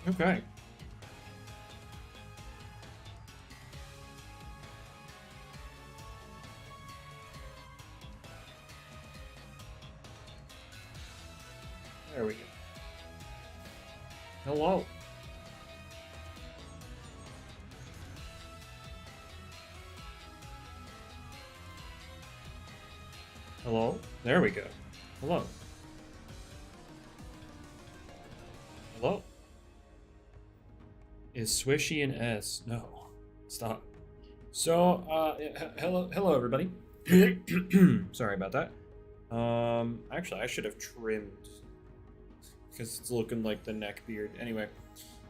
Okay. There we go. Hello. Hello? There we go. Hello. Hello? Is Swishy an S? No. Stop. So, hello everybody. Sorry about that. Actually, I should have trimmed because it's looking like the neck beard. Anyway,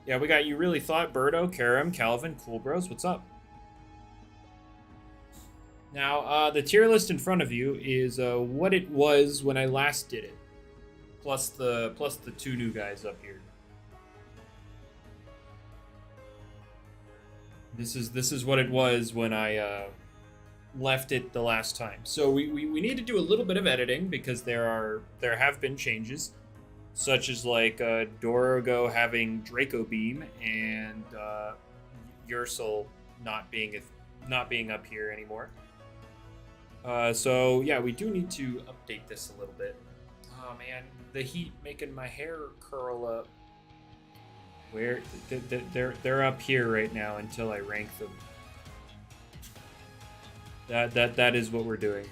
yeah, we got You Really Thought, Birdo, Karam, Calvin, Cool Bros. What's up? Now, the tier list in front of you is what it was when I last did it, plus the two new guys up here. This is what it was when I left it the last time. So we need to do a little bit of editing because there have been changes, such as like Dorego having Draco Beam and Ursel not being up here anymore. So yeah, we do need to update this a little bit. Oh man, the heat making my hair curl up. Where they're up here right now until I rank them. That is what we're doing.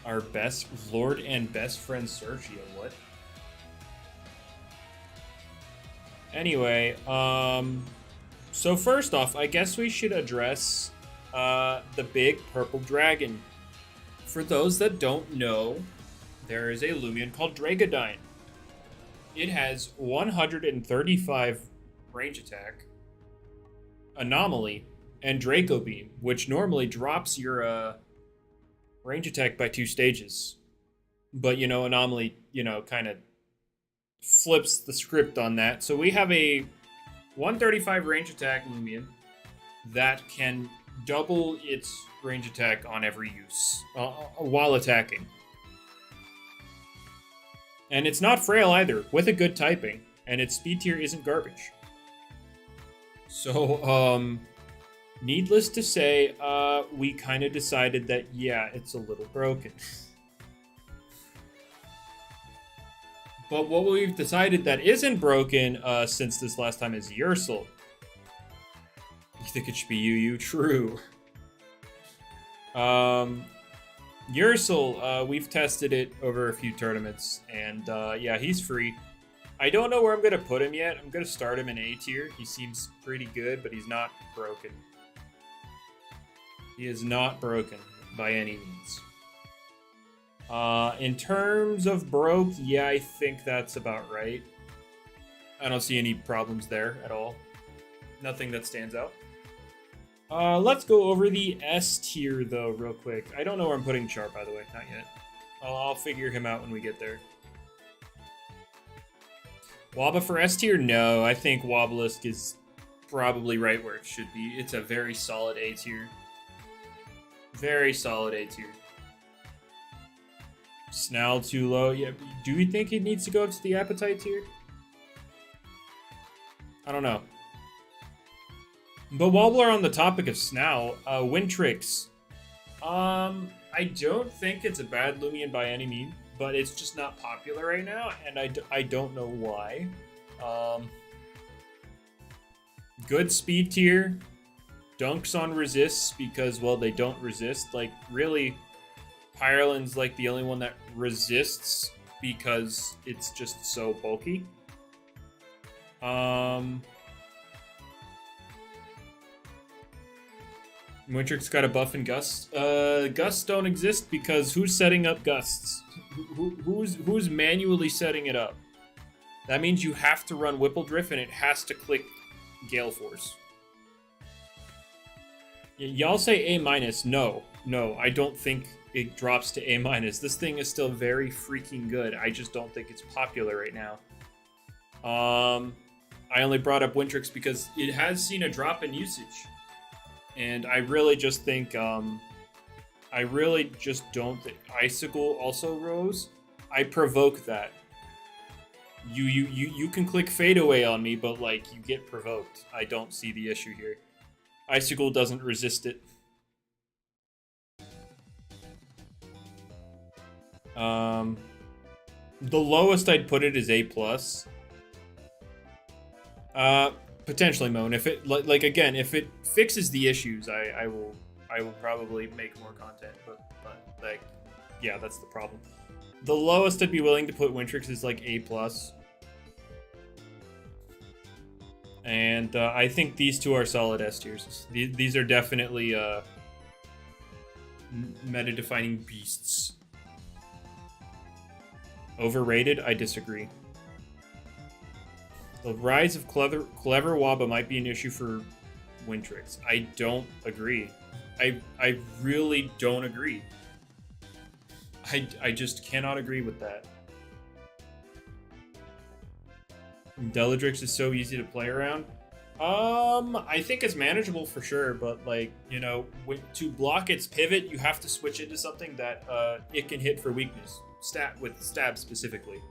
Our best Lord and best friend Sergio, what? Anyway, so first off, I guess we should address the big purple dragon. For those that don't know, there is a Lumion called Dragodine. It has 135 range attack, Anomaly, and Draco Beam, which normally drops your range attack by 2 stages. But, Anomaly, kind of flips the script on that. So we have a 135 range attack Lumion that can double its range attack on every use while attacking. And it's not frail either, with a good typing, and its speed tier isn't garbage. So, needless to say, we kind of decided that, yeah, it's a little broken. But what we've decided that isn't broken since this last time is Ursel. You think it should be UU? True. Ursel, we've tested it over a few tournaments, and yeah, he's free. I don't know where I'm going to put him yet. I'm going to start him in A-tier. He seems pretty good, but he's not broken. He is not broken by any means. In terms of broke, yeah, I think that's about right. I don't see any problems there at all. Nothing that stands out. Let's go over the S tier, though, real quick. I don't know where I'm putting Char, by the way. Not yet. I'll figure him out when we get there. Wobba for S tier? No, I think Wobblisk is probably right where it should be. It's a very solid A tier. Very solid A tier. Snarl too low. Yeah, do we think it needs to go up to the Appetite tier? I don't know. But while we're on the topic of Snarl, Wintrix. I don't think it's a bad Lumion by any means, but it's just not popular right now, and I don't know why. Good speed tier. Dunks on resists because, well, they don't resist. Like, really, Pirlin's like the only one that resists because it's just so bulky. Wintrix got a buff and gusts. Gusts don't exist because who's setting up gusts? Who's manually setting it up? That means you have to run Whippledrift and it has to click Gale Force. Y'all say A-. No, I don't think it drops to A-. This thing is still very freaking good. I just don't think it's popular right now. I only brought up Wintrix because it has seen a drop in usage. And I really just think, I really just don't think Icicle also rose. I provoke that. You can click fade away on me, but like you get provoked. I don't see the issue here. Icicle doesn't resist it. The lowest I'd put it is A+. Potentially Moan. If it like again, if it fixes the issues, I will probably make more content. But like, yeah, that's the problem. The lowest I'd be willing to put Wintrix is like A+. And I think these two are solid S tiers. These are definitely meta-defining beasts. Overrated? I disagree. The rise of clever Waba might be an issue for Wintrix. I don't agree. I really don't agree. I just cannot agree with that. Deladrix is so easy to play around. I think it's manageable for sure, but like, you know, to block its pivot, you have to switch into something that it can hit for weakness. With stab specifically.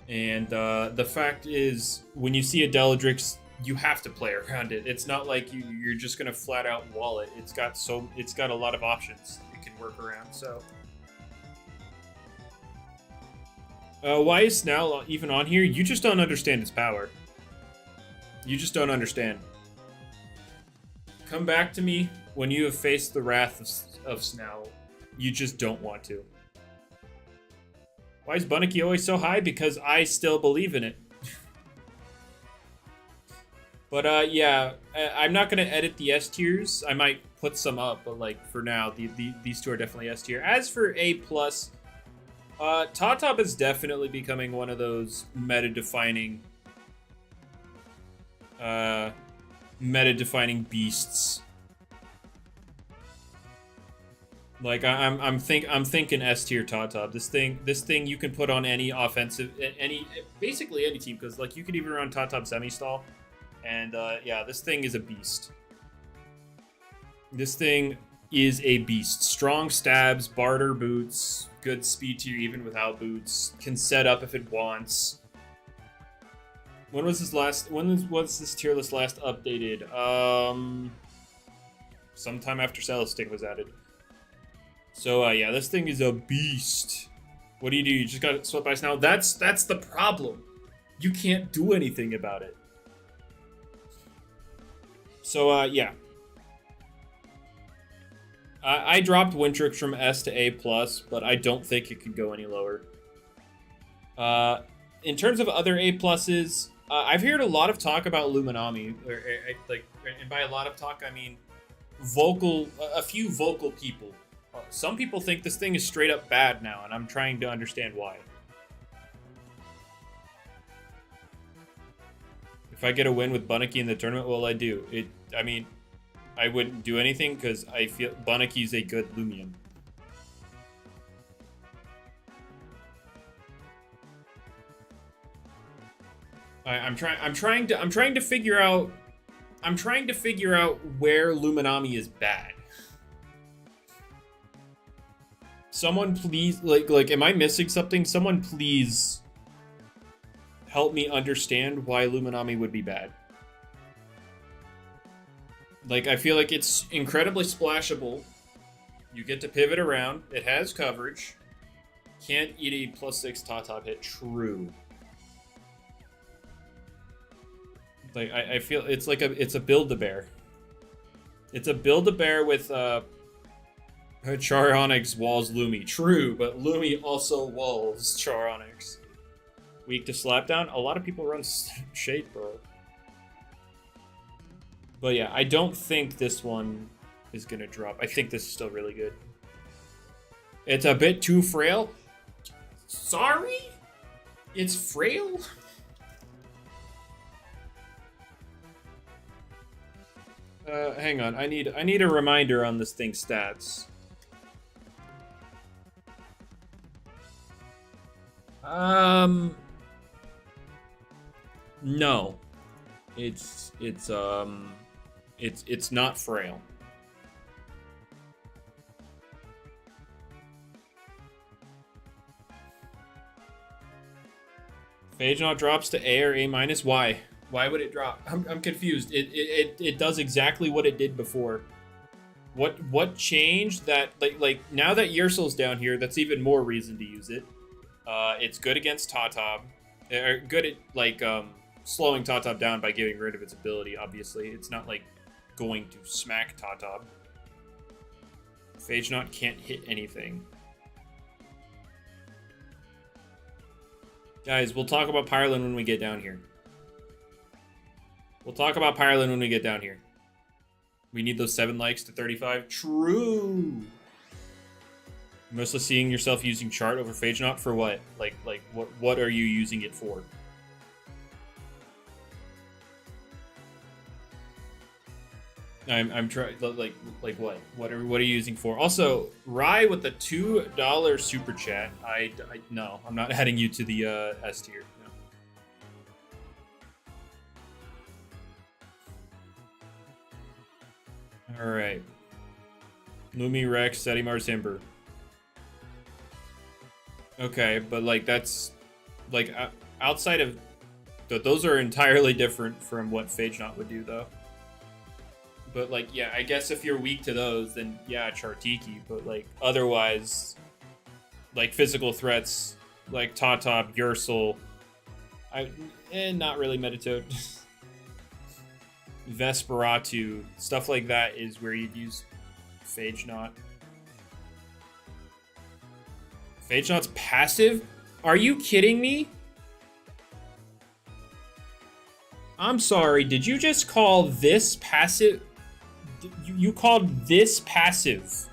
And the fact is, when you see a Deladrix, you have to play around it. It's not like you're just gonna flat out wall it. It's got a lot of options it can work around. So, why is Snell even on here? You just don't understand its power. You just don't understand. Come back to me when you have faced the wrath of Snell. You just don't want to. Why is Bunniki always so high? Because I still believe in it. But yeah, I'm not going to edit the S tiers. I might put some up, but like for now, these two are definitely S tier. As for A+, Tata is definitely becoming one of those meta-defining beasts. Like I'm thinking S tier Tata. This thing you can put on any offensive, basically any team, because like you could even run Tata semi-stall, and yeah, this thing is a beast. This thing is a beast. Strong stabs, barter boots, good speed tier even without boots. Can set up if it wants. When was this tier list last updated? Sometime after Celesting was added. So yeah, this thing is a beast. What do? You just got swept by Snell? That's the problem. You can't do anything about it. So yeah. I dropped Wintrix from S to A+, but I don't think it could go any lower. In terms of other A+s, I've heard a lot of talk about Luminami, and by a lot of talk I mean a few vocal people. Some people think this thing is straight up bad now, and I'm trying to understand why. If I get a win with Bunniki in the tournament, what will I do? I mean, I wouldn't do anything because I feel Bunniki's a good Lumion. I'm trying to figure out where Luminami is bad. Someone please, like, am I missing something? Someone please help me understand why Luminami would be bad. Like, I feel like it's incredibly splashable. You get to pivot around. It has coverage. Can't eat a +6 top hit. True. Like, I feel it's like it's a Build-A-Bear. It's a Build-A-Bear with Charonyx walls Lumi. True, but Lumi also walls Charonyx. Weak to Slapdown. A lot of people run Shade Bro. But yeah, I don't think this one is going to drop. I think this is still really good. It's a bit too frail. Sorry? It's frail? Hang on. I need a reminder on this thing's stats. No. It's not frail. Phagenaut drops to A or A minus. Why? Why would it drop? I'm confused. It does exactly what it did before. What changed that? Like now that Yersel's down here, that's even more reason to use it. It's good against Tatab. Good at like slowing Tatab down by getting rid of its ability. Obviously, it's not like going to smack Tatab. Phagenaut can't hit anything. Guys, we'll talk about Pirlin when we get down here. We'll talk about Pirlin when we get down here. We need those 7 likes to 35. True. Mostly seeing yourself using chart over Phagenaut for what? Like what are you using it for? I'm trying like what? What are you using for? Also, Rye with the $2 super chat. No, I'm not adding you to the S tier. No. All right. Lumi Rex, Sedimar Timber. Okay, but like that's like outside of those are entirely different from what Phagenaut would do though. But like, yeah, I guess if you're weak to those, then yeah, Chartiki. But like, otherwise, like physical threats, like Tatab, Yersel, not really Metatoad. Vesparatu, stuff like that is where you'd use Phagenaut. Phagenaut's passive? Are you kidding me? I'm sorry, did you just call this passive? You called this passive.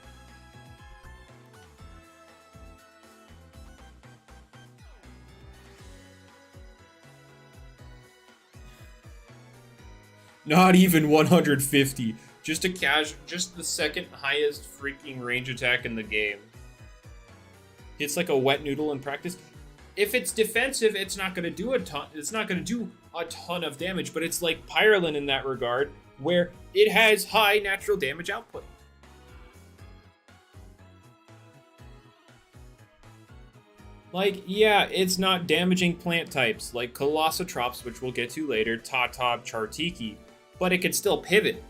Not even 150. Just just the second highest freaking range attack in the game. It's like a wet noodle in practice. If it's defensive, it's not going to do a ton. It's not going to do a ton of damage, but it's like Pirlin in that regard, where it has high natural damage output. Like, yeah, it's not damaging plant types like Colossatrops, which we'll get to later, Tatab, Chartiki, but it can still pivot.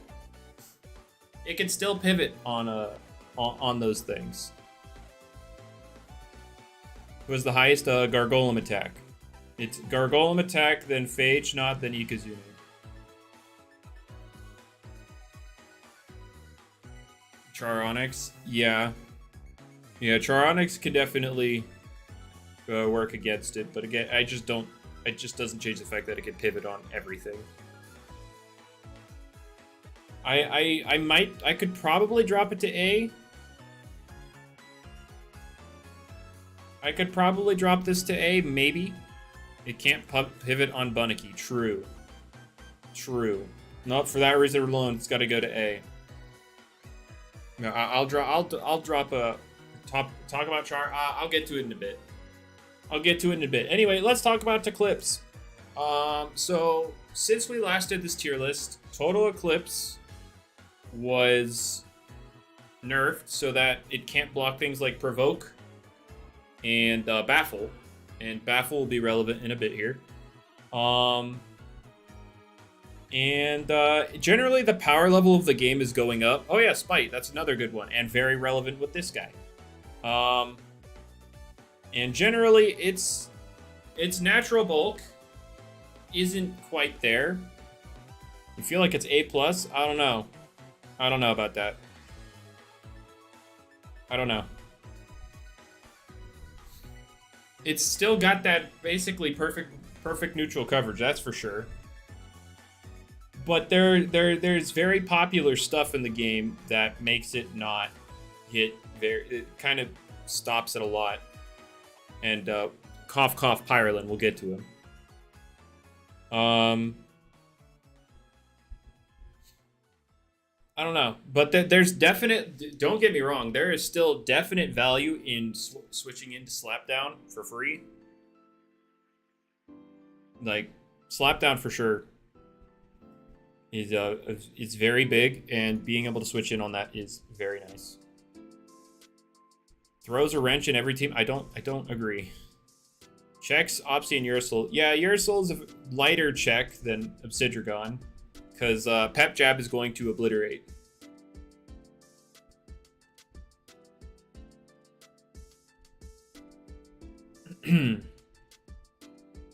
It can still pivot on those things. It was the highest Gargolem attack. It's Gargolem attack, then Phagenaut, then Ikazune. Charonyx, yeah. Yeah, Charonyx can definitely work against it, but again, it just doesn't change the fact that it can pivot on everything. I could probably drop it to A. I could probably drop this to A, maybe. It can't pivot on Bunnini. True. True. Not for that reason alone, it's got to go to A. No, I'll drop a talk about Char. I'll get to it in a bit. Anyway, let's talk about Eclipse. So since we last did this tier list, total Eclipse was nerfed so that it can't block things like Provoke and Baffle. And Baffle will be relevant in a bit here. Generally the power level of the game is going up. Oh yeah, Spite, that's another good one, and very relevant with this guy. And generally its natural bulk isn't quite there. You feel like it's A+? I don't know. I don't know about that. I don't know. It's still got that basically perfect neutral coverage, that's for sure. But there's very popular stuff in the game that makes it not hit very. It kind of stops it a lot. And cough cough Pirlin, we'll get to him. I don't know, but there's definite. Don't get me wrong. There is still definite value in switching into Slapdown for free. Like Slapdown for sure is very big, and being able to switch in on that is very nice. Throws a wrench in every team. I don't agree. Checks Opsy and Ursul. Yeah, Ursul's a lighter check than Obsidrugon, because Pep Jab is going to obliterate.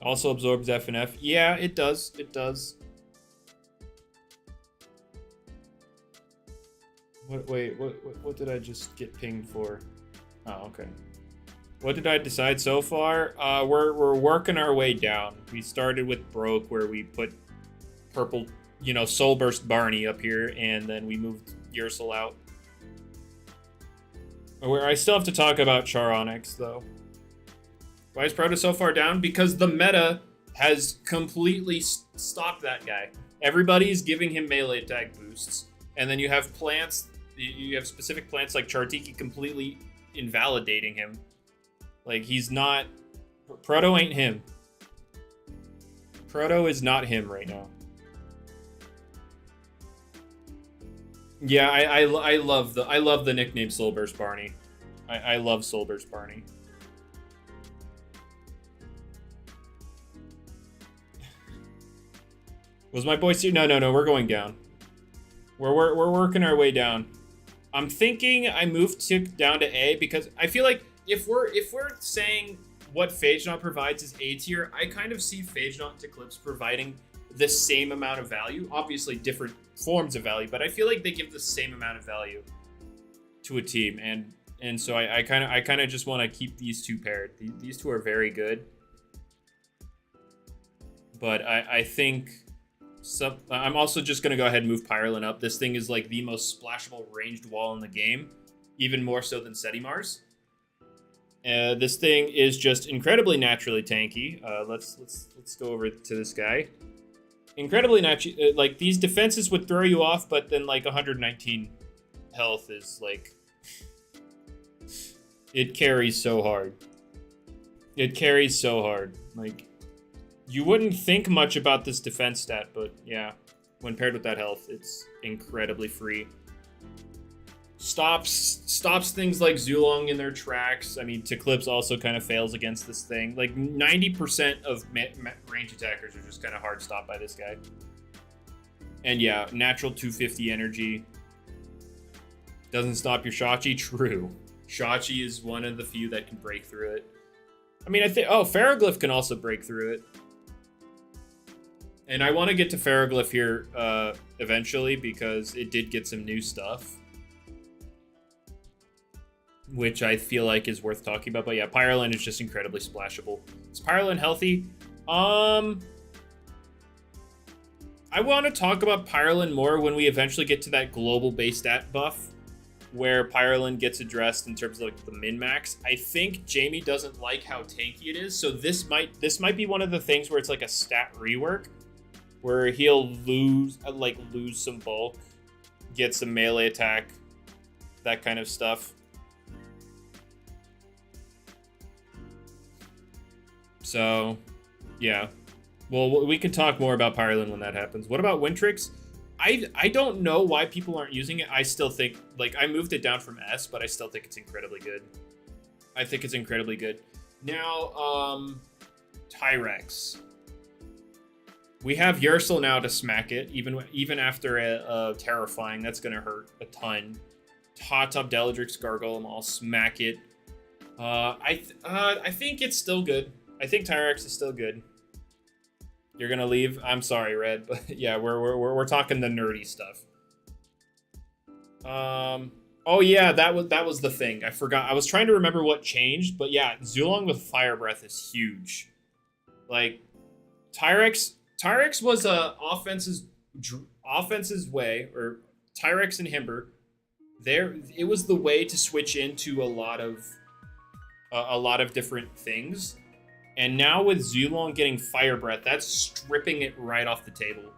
Also absorbs F and F. Yeah, it does. It does. Wait, what did I just get pinged for? Oh, okay. What did I decide so far? We're working our way down. We started with Borok, where we put purple, you know, Soul Burst Barney up here, and then we moved Ursul out. Where I still have to talk about Charonyx, though. Why is Proto so far down? Because the meta has completely stopped that guy. Everybody's giving him melee attack boosts, and then you have plants. You have specific plants like Chartiki completely invalidating him. Like, he's not... Proto ain't him. Proto is not him right now. Yeah, I love the nickname Soulburst Barney. I love Soulburst Barney. Was my boy... No, we're going down. We're working our way down. I'm thinking I moved down to A because I feel like if we're saying what Phagenaut provides is A tier, I kind of see Phagenaut and Eclipse providing the same amount of value. Obviously different forms of value, but I feel like they give the same amount of value to a team, and so I kind of just want to keep these two paired. These two are very good, but I think. I'm also just going to go ahead and move Pirlin up. This thing is like the most splashable ranged wall in the game, even more so than Setimars. This thing is just incredibly naturally tanky. Let's go over to this guy. Incredibly naturally, like these defenses would throw you off, but then like 119 health is like, it carries so hard. It carries so hard, like. You wouldn't think much about this defense stat, but yeah, when paired with that health, it's incredibly free. Stops things like Zulong in their tracks. I mean, Eclipse also kind of fails against this thing. Like 90% of range attackers are just kind of hard stopped by this guy. And yeah, natural 250 energy. Doesn't stop your Shachi? True. Shachi is one of the few that can break through it. I mean, I think... Oh, Pharoglyph can also break through it. And I want to get to Pharoglyph here eventually because it did get some new stuff. Which I feel like is worth talking about. But yeah, Pirlin is just incredibly splashable. Is Pirlin healthy? I want to talk about Pirlin more when we eventually get to that global base stat buff. Where Pirlin gets addressed in terms of like the min-max. I think Jamie doesn't like how tanky it is. So this might be one of the things where it's like a stat rework. Where he'll lose some bulk, get some melee attack, that kind of stuff. So, yeah. Well, we can talk more about Pirlin when that happens. What about Wintrix? I don't know why people aren't using it. I still think, like, I moved it down from S, but I still think it's incredibly good. I think it's incredibly good. Now, Tyrex. We have Ursul now to smack it, even after a Terrifying. That's going to hurt a ton. Tata, Bellatrix, Gargolem, I'll smack it. I think it's still good. I think Tyrex is still good. You're going to leave? I'm sorry, Red, but yeah, we're talking the nerdy stuff. Oh yeah, that was the thing. I forgot. I was trying to remember what changed, but yeah, Zulong with Fire Breath is huge. Like, Tyrex was offense's way, or Tyrex and Himber. It was the way to switch into a lot of different things. And now with Zulong getting Fire Breath, that's stripping it right off the table.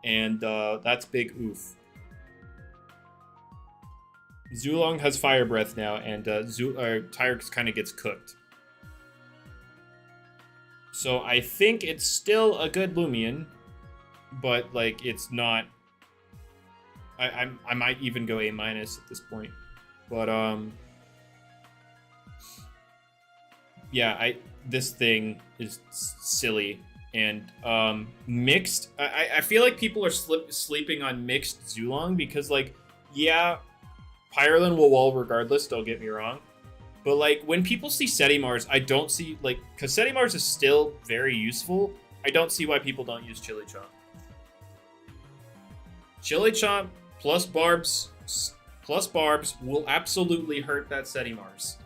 And that's big oof. Zulong has Fire Breath now, and Tyrex kind of gets cooked. So I think it's still a good Lumion, but like it's not. I might even go A- at this point, but yeah, this thing is silly. And mixed, I feel like people are sleeping on mixed Zulong because, like, yeah, Pirlin will wall regardless, don't get me wrong. But, like, when people see Setimars, I don't see, like, because Setimars is still very useful, I don't see why people don't use Chili Chomp. Chili Chomp plus barbs will absolutely hurt that Setimars.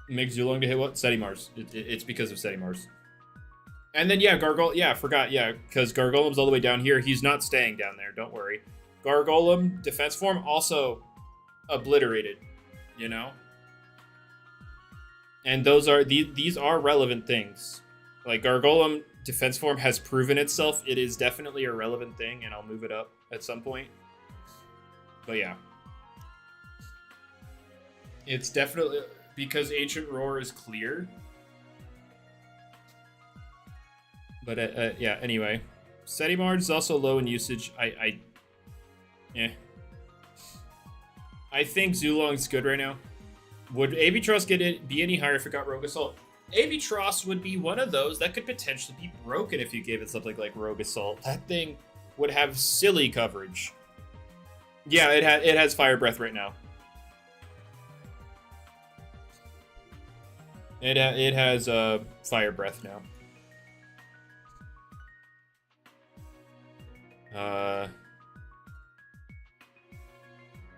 Make Zulong to hit what? Setimars. It's because of Setimars. And then, yeah, yeah, I forgot, yeah, because Gargolem's all the way down here. He's not staying down there, don't worry. Gargolem, defense form, also obliterated, you know? And these are relevant things. Like, Gargolem defense form has proven itself. It is definitely a relevant thing, and I'll move it up at some point. But yeah. It's definitely... Because Ancient Roar is clear. But, yeah, anyway. Setimars is also low in usage. I think Zulong's good right now. Would Avitross be any higher if it got Rogue Assault? Avitross would be one of those that could potentially be broken if you gave it something like Rogue Assault. That thing would have silly coverage. Yeah, it has Fire Breath right now. It has Fire Breath now.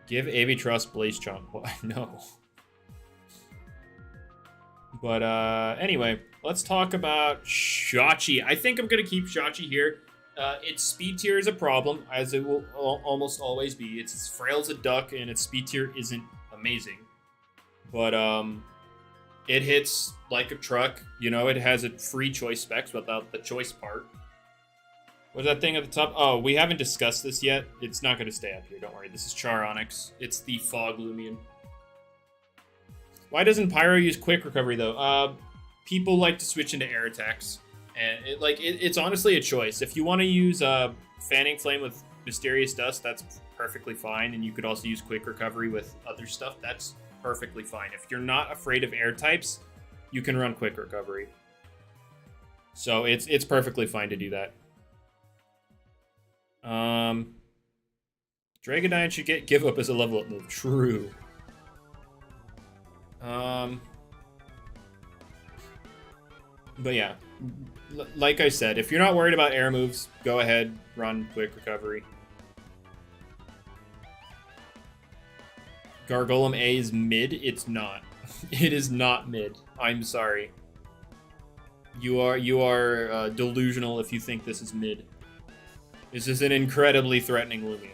Give Avitross Blaze Chomp. No. But anyway, let's talk about Shachi. I think I'm gonna keep Shachi here. Its speed tier is a problem, as it will almost always be. It's as frail as a duck, and its speed tier isn't amazing. But it hits like a truck. You know, it has a free choice specs without the choice part. What's that thing at the top? Oh, we haven't discussed this yet. It's not going to stay up here. Don't worry. This is Charonyx. It's the Fog Lumion. Why doesn't Pyro use quick recovery, though? People like to switch into air attacks. And it's honestly a choice. If you want to use Fanning Flame with Mysterious Dust, that's perfectly fine. And you could also use quick recovery with other stuff. That's perfectly fine. If you're not afraid of air types, you can run quick recovery. So it's perfectly fine to do that. Dragonine should get give up as a level up move. True. But yeah, like I said, if you're not worried about air moves, go ahead, run quick recovery. Gargolem A is mid. It's not. It is not mid. I'm sorry. You are delusional if you think this is mid. This is an incredibly threatening Loomian.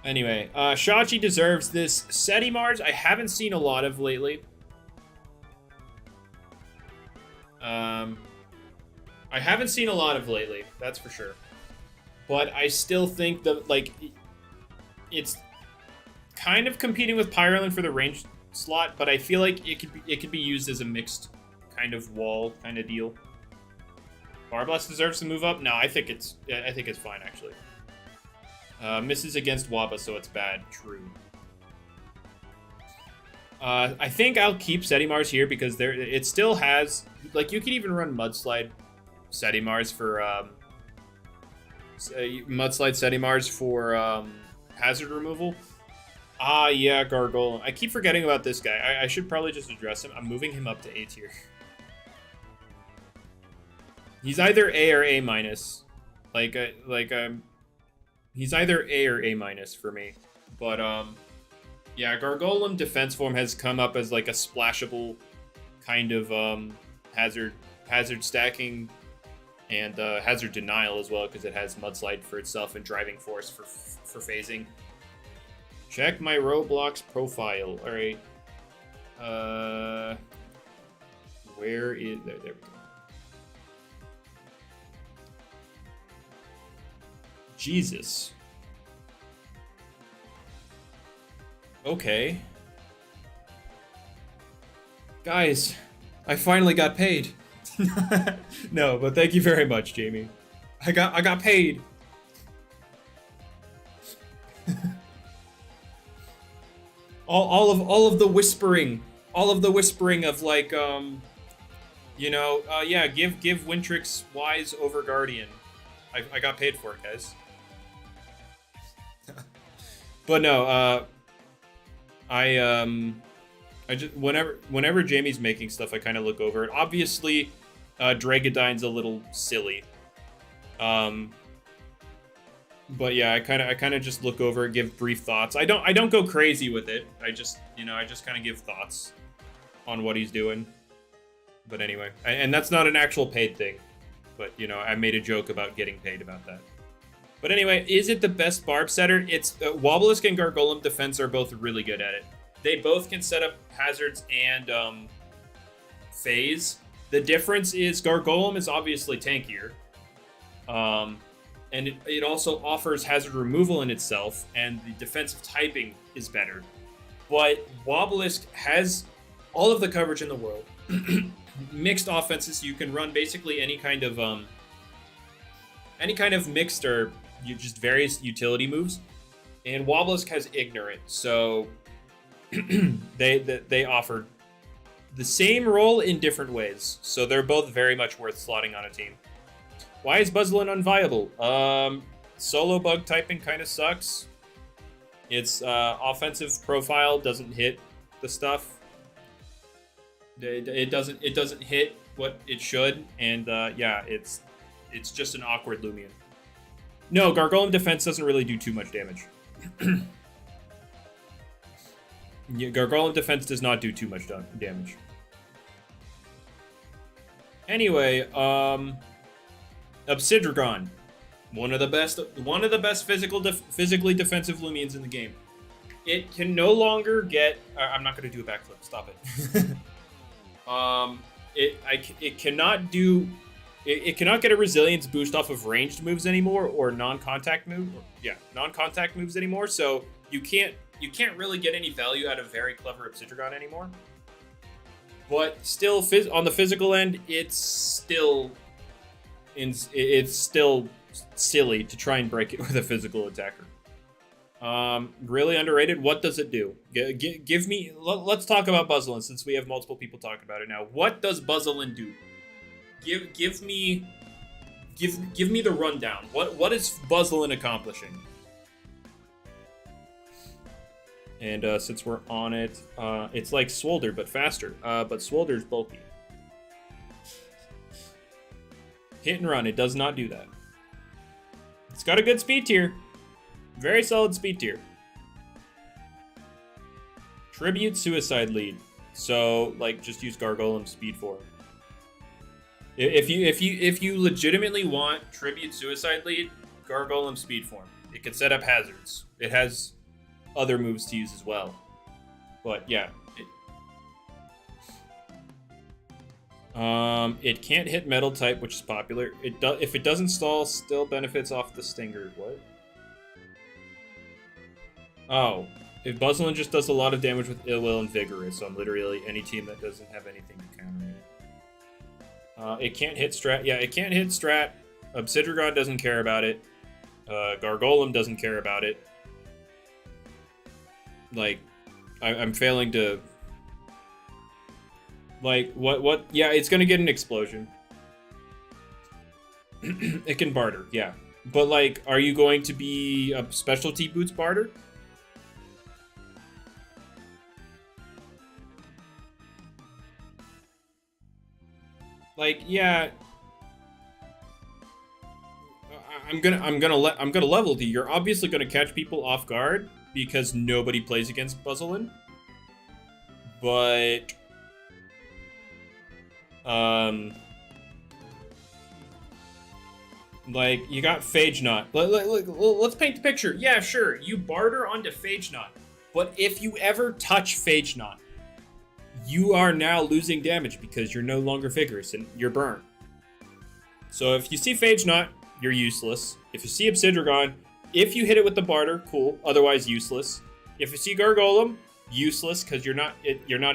Anyway, Shachi deserves this. Setimars, I haven't seen a lot of lately. I haven't seen a lot of lately, that's for sure. But I still think that, like, it's kind of competing with Pirlin for the range slot, but I feel like it could be used as a mixed kind of wall kind of deal. Barblast deserves to move up? No, I think it's fine actually. Misses against Waba, so it's bad. True. I think I'll keep Setimars here because it still has, like, you could even run Mudslide Setimars for Mudslide Setimars for hazard removal. Ah, yeah, Gargolem. I keep forgetting about this guy. I should probably just address him. I'm moving him up to A-tier. He's either A or A minus. He's either A or A minus for me. But yeah, Gargolem defense form has come up as like a splashable kind of hazard stacking and hazard denial as well, because it has Mudslide for itself and driving force for phasing. Check my Roblox profile. All right. Where is there? There we go. Jesus. Okay. Guys, I finally got paid. No, but thank you very much, Jamie. I got paid. all of the whispering, of like, yeah, give Wintrix Wise over Guardian. I got paid for it, guys. But no, I just whenever Jamie's making stuff, I kind of look over it. Obviously, Dragodine's a little silly. But yeah, I kind of just look over it, give brief thoughts. I don't go crazy with it. I just kind of give thoughts on what he's doing. But anyway, and that's not an actual paid thing. But I made a joke about getting paid about that. But anyway, is it the best barb setter? It's Wobblisk and Gargolem defense are both really good at it. They both can set up hazards and phase. The difference is Gargolem is obviously tankier. And it also offers hazard removal in itself, and the defensive typing is better. But Wobblisk has all of the coverage in the world. Mixed offenses, you can run basically any kind of mixed or just various utility moves. And Wobblisk has Ignorant, so they offer the same role in different ways. So they're both very much worth slotting on a team. Why is Buzzlin unviable? Solo bug typing kind of sucks. Its offensive profile doesn't hit the stuff. It doesn't hit what it should, and yeah, it's just an awkward Loomian. No, Gargolem defense doesn't really do too much damage. Yeah, Gargolem defense does not do too much damage. Anyway, Obsidrugon, one of the best physically defensive Lumions in the game. It can no longer get. I'm not going to do a backflip. Stop it. It cannot do. It cannot get a resilience boost off of ranged moves anymore, or non-contact moves anymore. So you can't really get any value out of very clever Obsidrugon anymore. But still, on the physical end, it's still silly to try and break it with a physical attacker. Really underrated. What does it do? Give me. Let's talk about Buzzlin since we have multiple people talking about it now. What does Buzzlin do? Give me the rundown. What is Buzzlin accomplishing? And since we're on it, it's like Swolder but faster. But Swolder's bulky. Hit and run, it does not do that. It's got a good speed tier. Very solid speed tier. Tribute Suicide Lead. So, like, just use Gargolem speed form. If you legitimately want Tribute Suicide Lead, Gargolem speed form. It can set up hazards. It has other moves to use as well. But yeah. It can't hit metal type, which is popular. If it doesn't stall, still benefits off the stinger. What? Oh, if Buzzlin just does a lot of damage with Ill Will and Vigorous on literally any team that doesn't have anything to counter it. It can't hit strat. Yeah, it can't hit strat. Obsidrugon doesn't care about it. Gargolem doesn't care about it. Like, I'm failing to... Like, what? Yeah, it's gonna get an explosion. It can barter, yeah. But, like, are you going to be a specialty boots barter? Like, yeah. I'm gonna level D. You're obviously gonna catch people off guard because nobody plays against Buzzlin. But like, you got Phagenaut. Let's paint the picture. Yeah, sure, you barter onto Phagenaut, but if you ever touch Phagenaut, you are now losing damage because you're no longer vigorous and you're burned. So if you see Phagenaut, you're useless. If you see Obsidrugon, if you hit it with the barter, cool. Otherwise, useless. If you see Gargolem, useless because you're not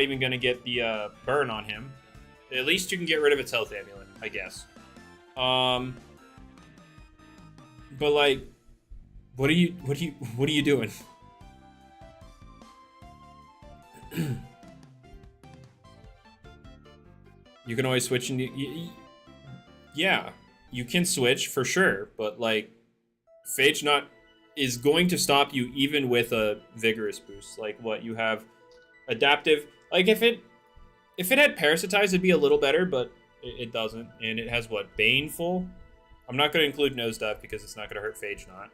even gonna get the burn on him. At least you can get rid of its health amulet, I guess. But like, what are you doing? You can always switch, and yeah, you can switch for sure, but like, Phagenaut is going to stop you even with a vigorous boost. Like what you have, adaptive. Like if it had parasitize, it'd be a little better, but it doesn't, and it has what, baneful. I'm not going to include nosedive because it's not going to hurt Phagenaut.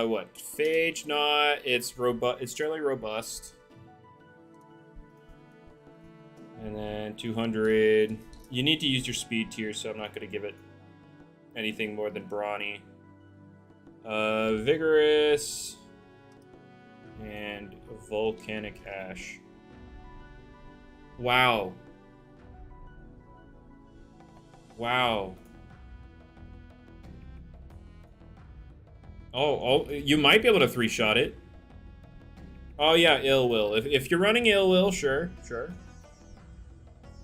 What? Phagenaut, it's robust. It's generally robust. And then 200. You need to use your speed tier, so I'm not going to give it anything more than brawny. Vigorous. And volcanic ash. Wow. Wow. Oh, you might be able to 3-shot it. Oh yeah, ill will. If you're running ill will, sure.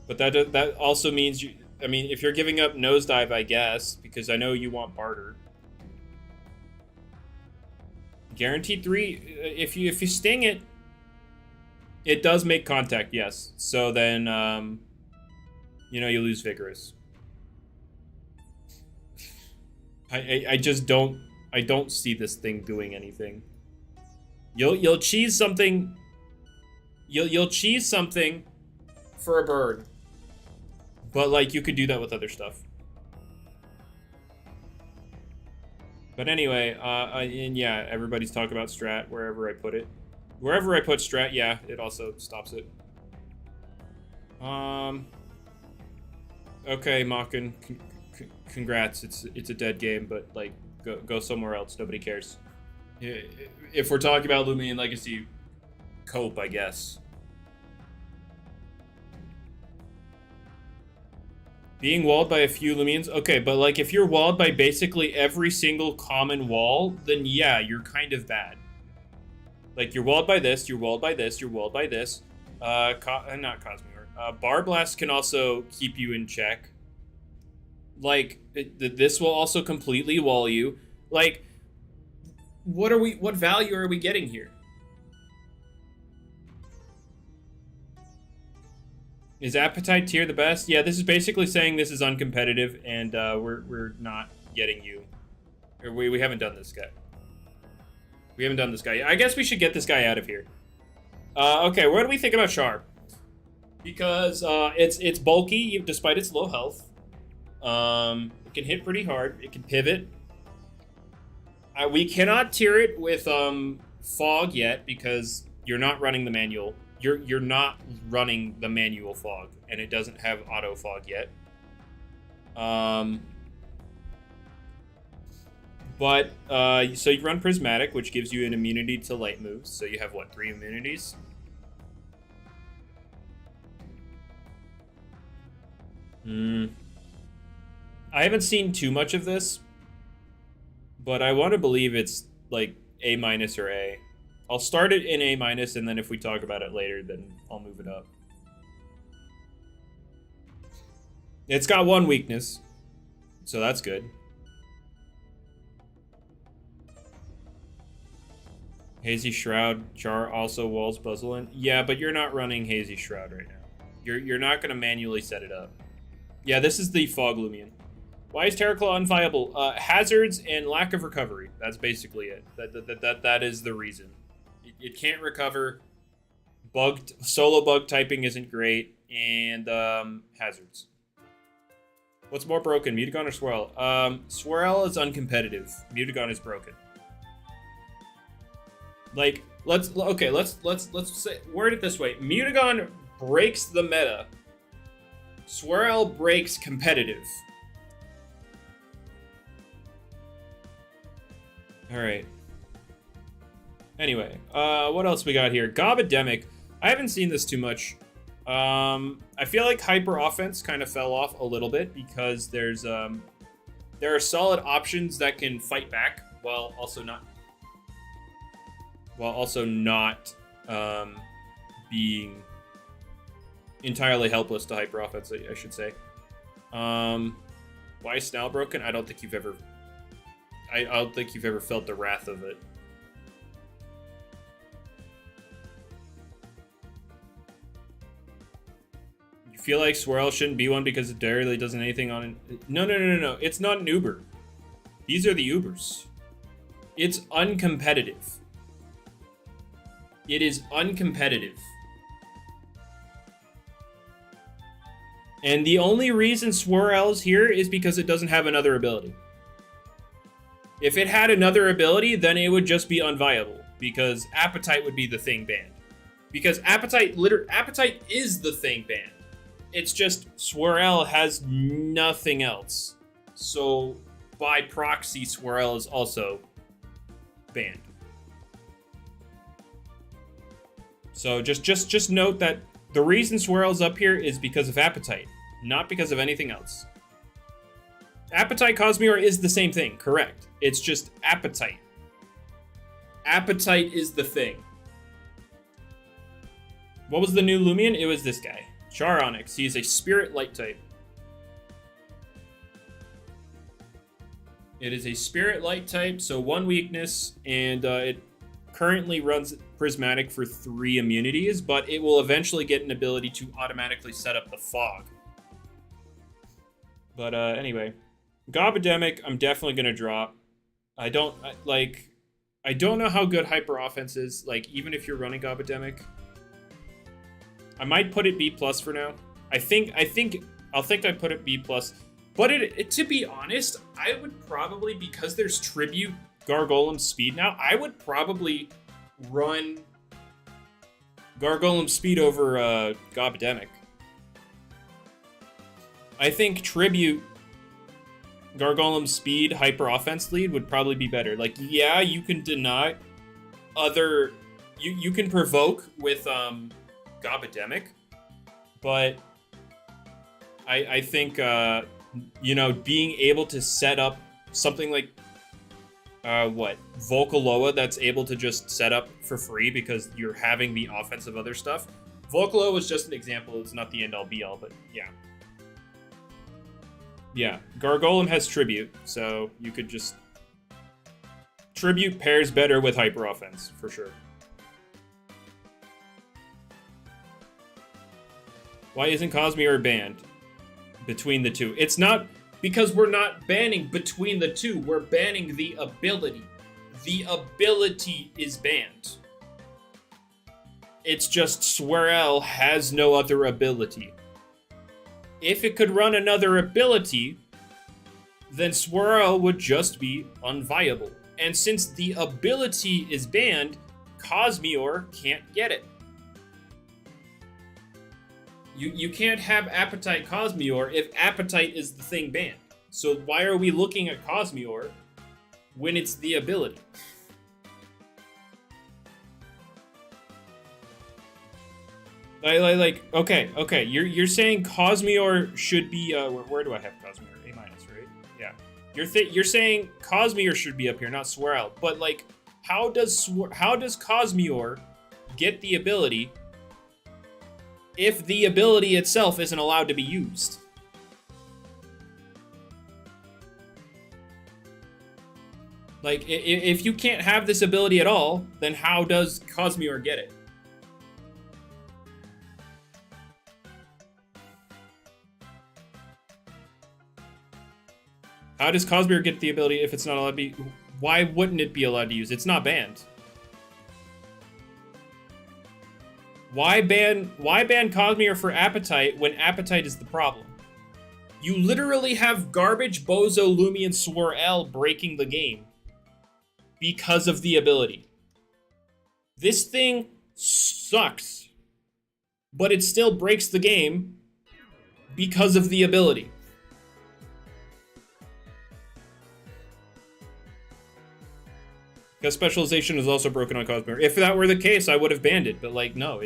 But that also means you. I mean, if you're giving up nosedive, I guess, because I know you want barter. Guaranteed 3. If you sting it, it does make contact. Yes. So then, you know, you lose vigorous. I just don't. I don't see this thing doing anything. You'll cheese something. You'll cheese something for a bird. But like you could do that with other stuff. But anyway, and yeah, everybody's talking about strat wherever I put it. Wherever I put strat, yeah, it also stops it. Okay, Makin, congrats. It's a dead game, but like go somewhere else. Nobody cares. If we're talking about Loomian Legacy, cope, I guess. Being walled by a few Lumions? Okay, but like if you're walled by basically every single common wall, then yeah, you're kind of bad. Like you're walled by this, you're walled by this, you're walled by this. Not Cosmeor. Bar Blast can also keep you in check. Like this will also completely wall you. Like what value are we getting here? Is Appetite tier the best? Yeah, this is basically saying this is uncompetitive, and we're not getting you. Or we haven't done this guy. We haven't done this guy yet. I guess we should get this guy out of here. Okay, what do we think about Char? Because it's bulky despite its low health. It can hit pretty hard. It can pivot. We cannot tier it with Fog yet because you're not running the manual. You're not running the manual fog, and it doesn't have auto fog yet. But so you run Prismatic, which gives you an immunity to light moves. So you have what, 3 immunities? I haven't seen too much of this, but I want to believe it's like A- or A. I'll start it in A-, and then if we talk about it later, then I'll move it up. It's got 1 weakness, so that's good. Hazy Shroud, Char also walls Buzzlin. Yeah, but you're not running Hazy Shroud right now. You're not going to manually set it up. Yeah, this is the Fog Lumion. Why is Terraclaw unviable? Hazards and lack of recovery. That's basically it. That is the reason. It can't recover. Solo bug typing isn't great, and hazards. What's more broken, Mutagon or Swirl? Swirl is uncompetitive. Mutagon is broken. Like, let's say, word it this way: Mutagon breaks the meta. Swirl breaks competitive. All right. Anyway, what else we got here? Gobademic. I haven't seen this too much. I feel like Hyper Offense kind of fell off a little bit because there are solid options that can fight back while also not being entirely helpless to Hyper Offense, I should say. Why is Snarl broken? I don't think you've ever felt the wrath of it. feel like Swirl shouldn't be one because it barely does anything on it. No. It's not an Uber. These are the Ubers. It's uncompetitive. It is uncompetitive. And the only reason Swirl's here is because it doesn't have another ability. If it had another ability, then it would just be unviable, because Appetite would be the thing banned. Because Appetite is the thing banned. It's just Swirl has nothing else. So by proxy, Swirl is also banned. So just note that the reason Swirl's up here is because of Appetite, not because of anything else. Appetite Cosmeor is the same thing, correct. It's just Appetite. Appetite is the thing. What was the new Loomian? It was this guy, Charonyx. He is a Spirit Light type. It is a Spirit Light type, so 1 weakness, and it currently runs Prismatic for 3 immunities, but it will eventually get an ability to automatically set up the Fog. But anyway, Gobademic, I'm definitely gonna drop. I don't know how good Hyper Offense is. Like, even if you're running Gobademic, I might put it B+ for now. I think I put it B+. But to be honest, I would probably, because there's Tribute Gargolem Speed now, I would probably run Gargolem Speed over Gobademic. I think Tribute Gargolem Speed Hyper Offense lead would probably be better. Like, yeah, you can deny other... You can provoke with Gobademic, but I think, you know, being able to set up something like, Vocaloa that's able to just set up for free because you're having the offensive other stuff. Vocaloa is just an example. It's not the end-all be-all, but yeah. Yeah, Gargolem has Tribute, so you could just... Tribute pairs better with Hyper Offense, for sure. Why isn't Cosmeor banned between the two? It's not because we're not banning between the two. We're banning the ability. The ability is banned. It's just Swirl has no other ability. If it could run another ability, then Swirl would just be unviable. And since the ability is banned, Cosmeor can't get it. You can't have Appetite Cosmeor if Appetite is the thing banned. So why are we looking at Cosmeor when it's the ability? Okay. You're saying Cosmeor should be where do I have Cosmeor? A-, right? Yeah. You're saying Cosmeor should be up here, not Swirl. But like, how does Cosmeor get the ability if the ability itself isn't allowed to be used? Like, if you can't have this ability at all, then how does Cosmeor get it? How does Cosmeor get the ability if it's not allowed to be... Why wouldn't it be allowed to use? It's not banned. Why ban Cosmeor for Appetite when Appetite is the problem? You literally have garbage Bozo Loomian Swirl breaking the game because of the ability. This thing sucks, but it still breaks the game because of the ability. Because specialization is also broken on Cosmeor. If that were the case, I would have banned it. But like, no,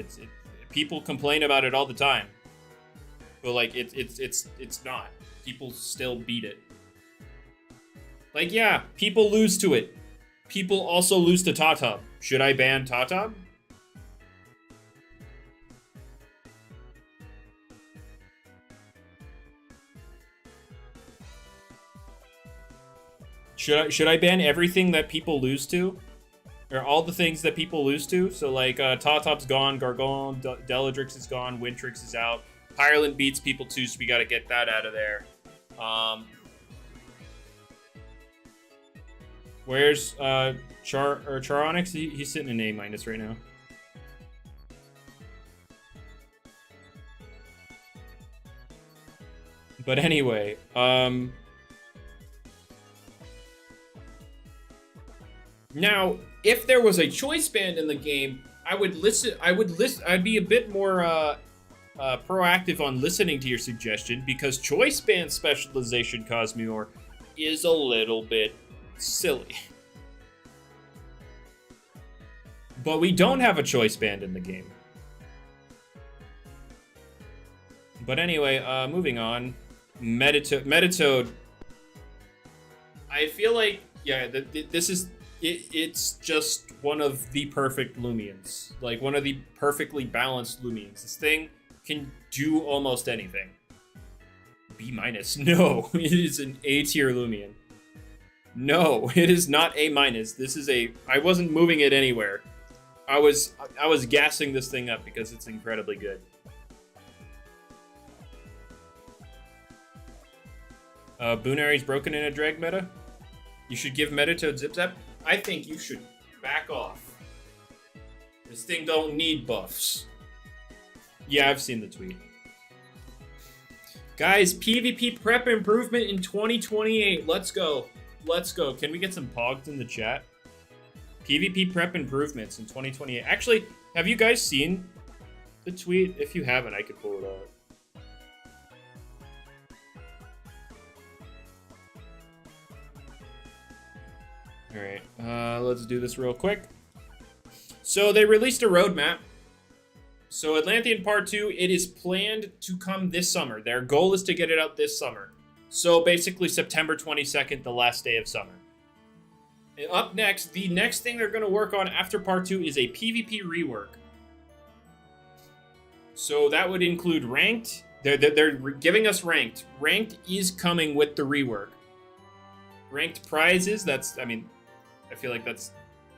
people complain about it all the time. But like, it's not. People still beat it. Like, yeah, people lose to it. People also lose to Tata. Should I ban Tata? Should I ban everything that people lose to? Or all the things that people lose to? So like, Tatop's gone, Gargolem, Deladrix is gone, Wintrix is out, Pirlin beats people too, so we got to get that out of there. Where's Charonyx? He's sitting in A- right now. But anyway, now if there was a choice band in the game, I'd be a bit more proactive on listening to your suggestion, because choice band specialization Cosmeor is a little bit silly. But we don't have a choice band in the game. But anyway, moving on. Meditoad. I feel like, yeah, this is... It's just one of the perfect Lumions. Like, one of the perfectly balanced Lumions. This thing can do almost anything. B-. No, it is an A-tier Loomian. No, it is not A-. This is a... I wasn't moving it anywhere. I was gassing this thing up because it's incredibly good. Bunari's broken in a drag meta? You should give Meditoad Zip Zap? I think you should back off. This thing don't need buffs. Yeah, I've seen the tweet. Guys, PvP prep improvement in 2028. Let's go. Let's go. Can we get some pogs in the chat? PvP prep improvements in 2028. Actually, have you guys seen the tweet? If you haven't, I could pull it up. Alright, let's do this real quick. So they released a roadmap. So Atlantean Part 2, it is planned to come this summer. Their goal is to get it out this summer. So basically September 22nd, the last day of summer. And up next, the next thing they're going to work on after Part 2 is a PvP rework. So that would include ranked. They're giving us ranked. Ranked is coming with the rework. Ranked prizes, I feel like that's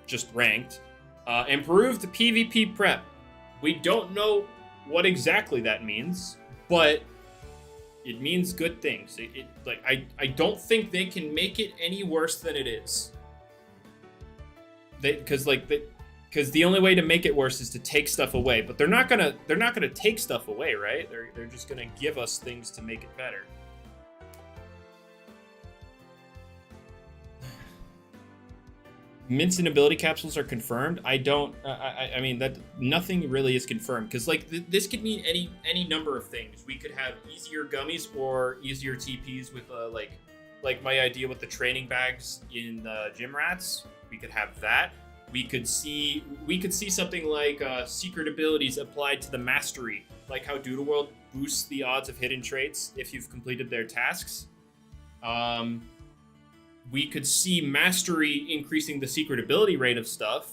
just ranked. Improved PvP prep. We don't know what exactly that means, but it means good things. I don't think they can make it any worse than it is. Because the only way to make it worse is to take stuff away. But they're not gonna take stuff away, right? They're just gonna give us things to make it better. Mints and ability capsules are confirmed. I mean that nothing really is confirmed, because this could mean any number of things. We could have easier gummies or easier TPs with like my idea with the training bags in the gym rats. We could have that. We could see something like secret abilities applied to the mastery, like how Doodle World boosts the odds of hidden traits if you've completed their tasks. We could see mastery increasing the secret ability rate of stuff.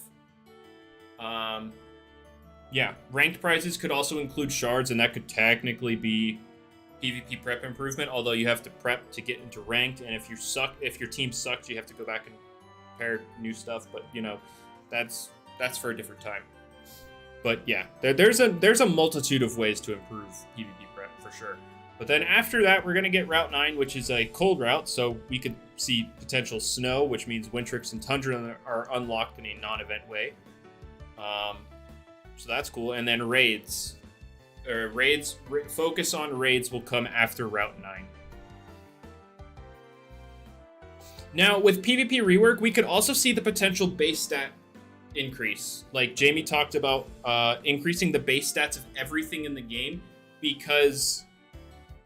Yeah, ranked prizes could also include shards, and that could technically be PvP prep improvement, although you have to prep to get into ranked, and if your team sucks, you have to go back and prepare new stuff, but that's for a different time. But yeah, there's a multitude of ways to improve PvP prep for sure. But then after that, we're going to get Route 9, which is a cold route, so we could see potential snow, which means Wintrix and Tundra are unlocked in a non-event way. So that's cool. And then raids. Focus on raids will come after Route 9. Now, with PvP rework, we could also see the potential base stat increase. Like Jamie talked about increasing the base stats of everything in the game, because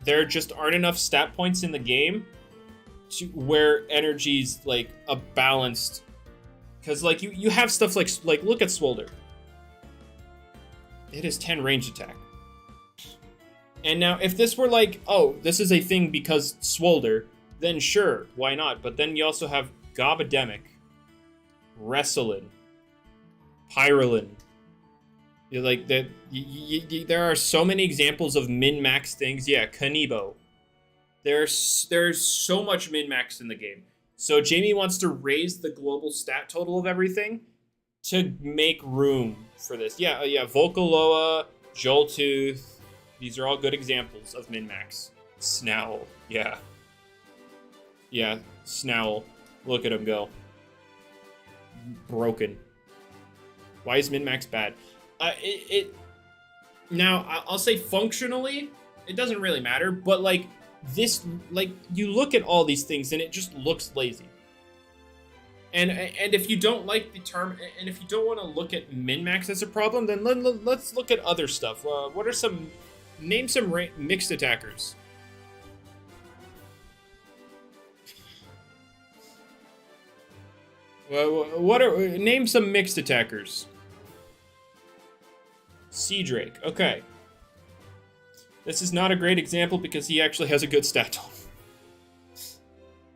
there just aren't enough stat points in the game to where energy's like a balanced. Because like you have stuff like look at Swolder. It has 10 range attack. And now if this were like, oh, this is a thing because Swolder, then sure, why not? But then you also have Gobademic, Wrestlin, Pirlin. You're like that. There are so many examples of min-max things. Yeah, Kanibo. There's so much min-max in the game. So Jamie wants to raise the global stat total of everything to make room for this. Yeah, Volcaloa, Joltooth, These are all good examples of min-max. Snowl. Yeah. Yeah, Snowl. Look at him go. Broken. Why is min-max bad? Now, I'll say functionally, it doesn't really matter, but, like, this, like, you look at all these things and it just looks lazy. And if you don't like the term, and if you don't want to look at min-max as a problem, then let's look at other stuff. What are some, name some mixed attackers. Name some mixed attackers. Sea Drake, okay. This is not a great example because he actually has a good stat total.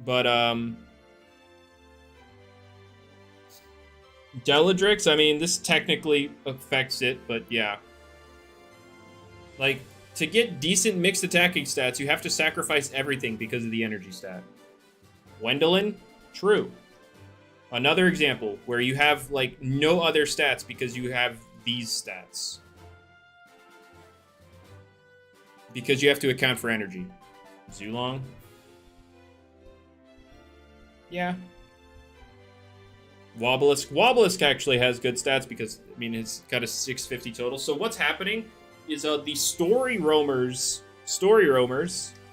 But, Deladrix, I mean, this technically affects it, but yeah. Like, to get decent mixed attacking stats, you have to sacrifice everything because of the energy stat. Wendelin, true. Another example where you have, like, no other stats because you have these stats. Because you have to account for energy. Zulong. Yeah. Wobblisk actually has good stats because, I mean, it's got a 650 total. So what's happening is the story roamers,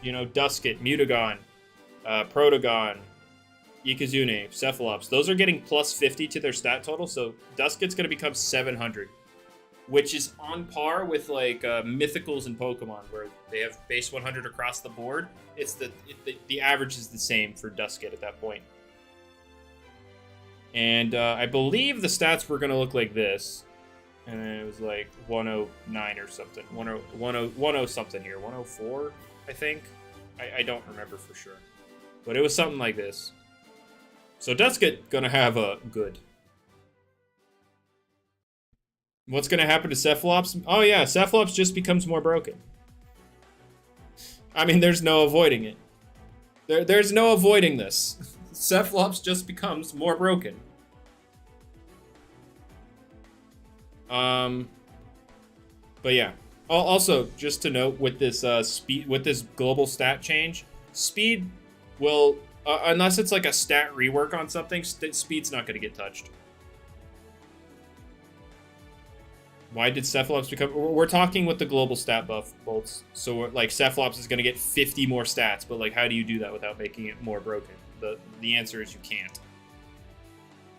you know, Dusket, Mutagon, Protogon, Ikazune, Cephalops, those are getting plus 50 to their stat total, so Dusket's going to become 700, which is on par with, like, Mythicals and Pokemon, where they have base 100 across the board. It's the average is the same for Dusket at that point. And I believe the stats were going to look like this. And then it was like 109 or something. 10 something here. 104, I think. I don't remember for sure. But it was something like this. So Dusket going to have a good. What's going to happen to Cephalops? Oh yeah, Cephalops just becomes more broken. I mean, there's no avoiding it. There's no avoiding this. Cephalops just becomes more broken. But yeah. Also, just to note, with this with this global stat change, speed will, unless it's like a stat rework on something, speed's not going to get touched. Why did Cephalops become... We're talking with the global stat buff bolts. So, like, Cephalops is going to get 50 more stats, but, like, how do you do that without making it more broken? The answer is you can't.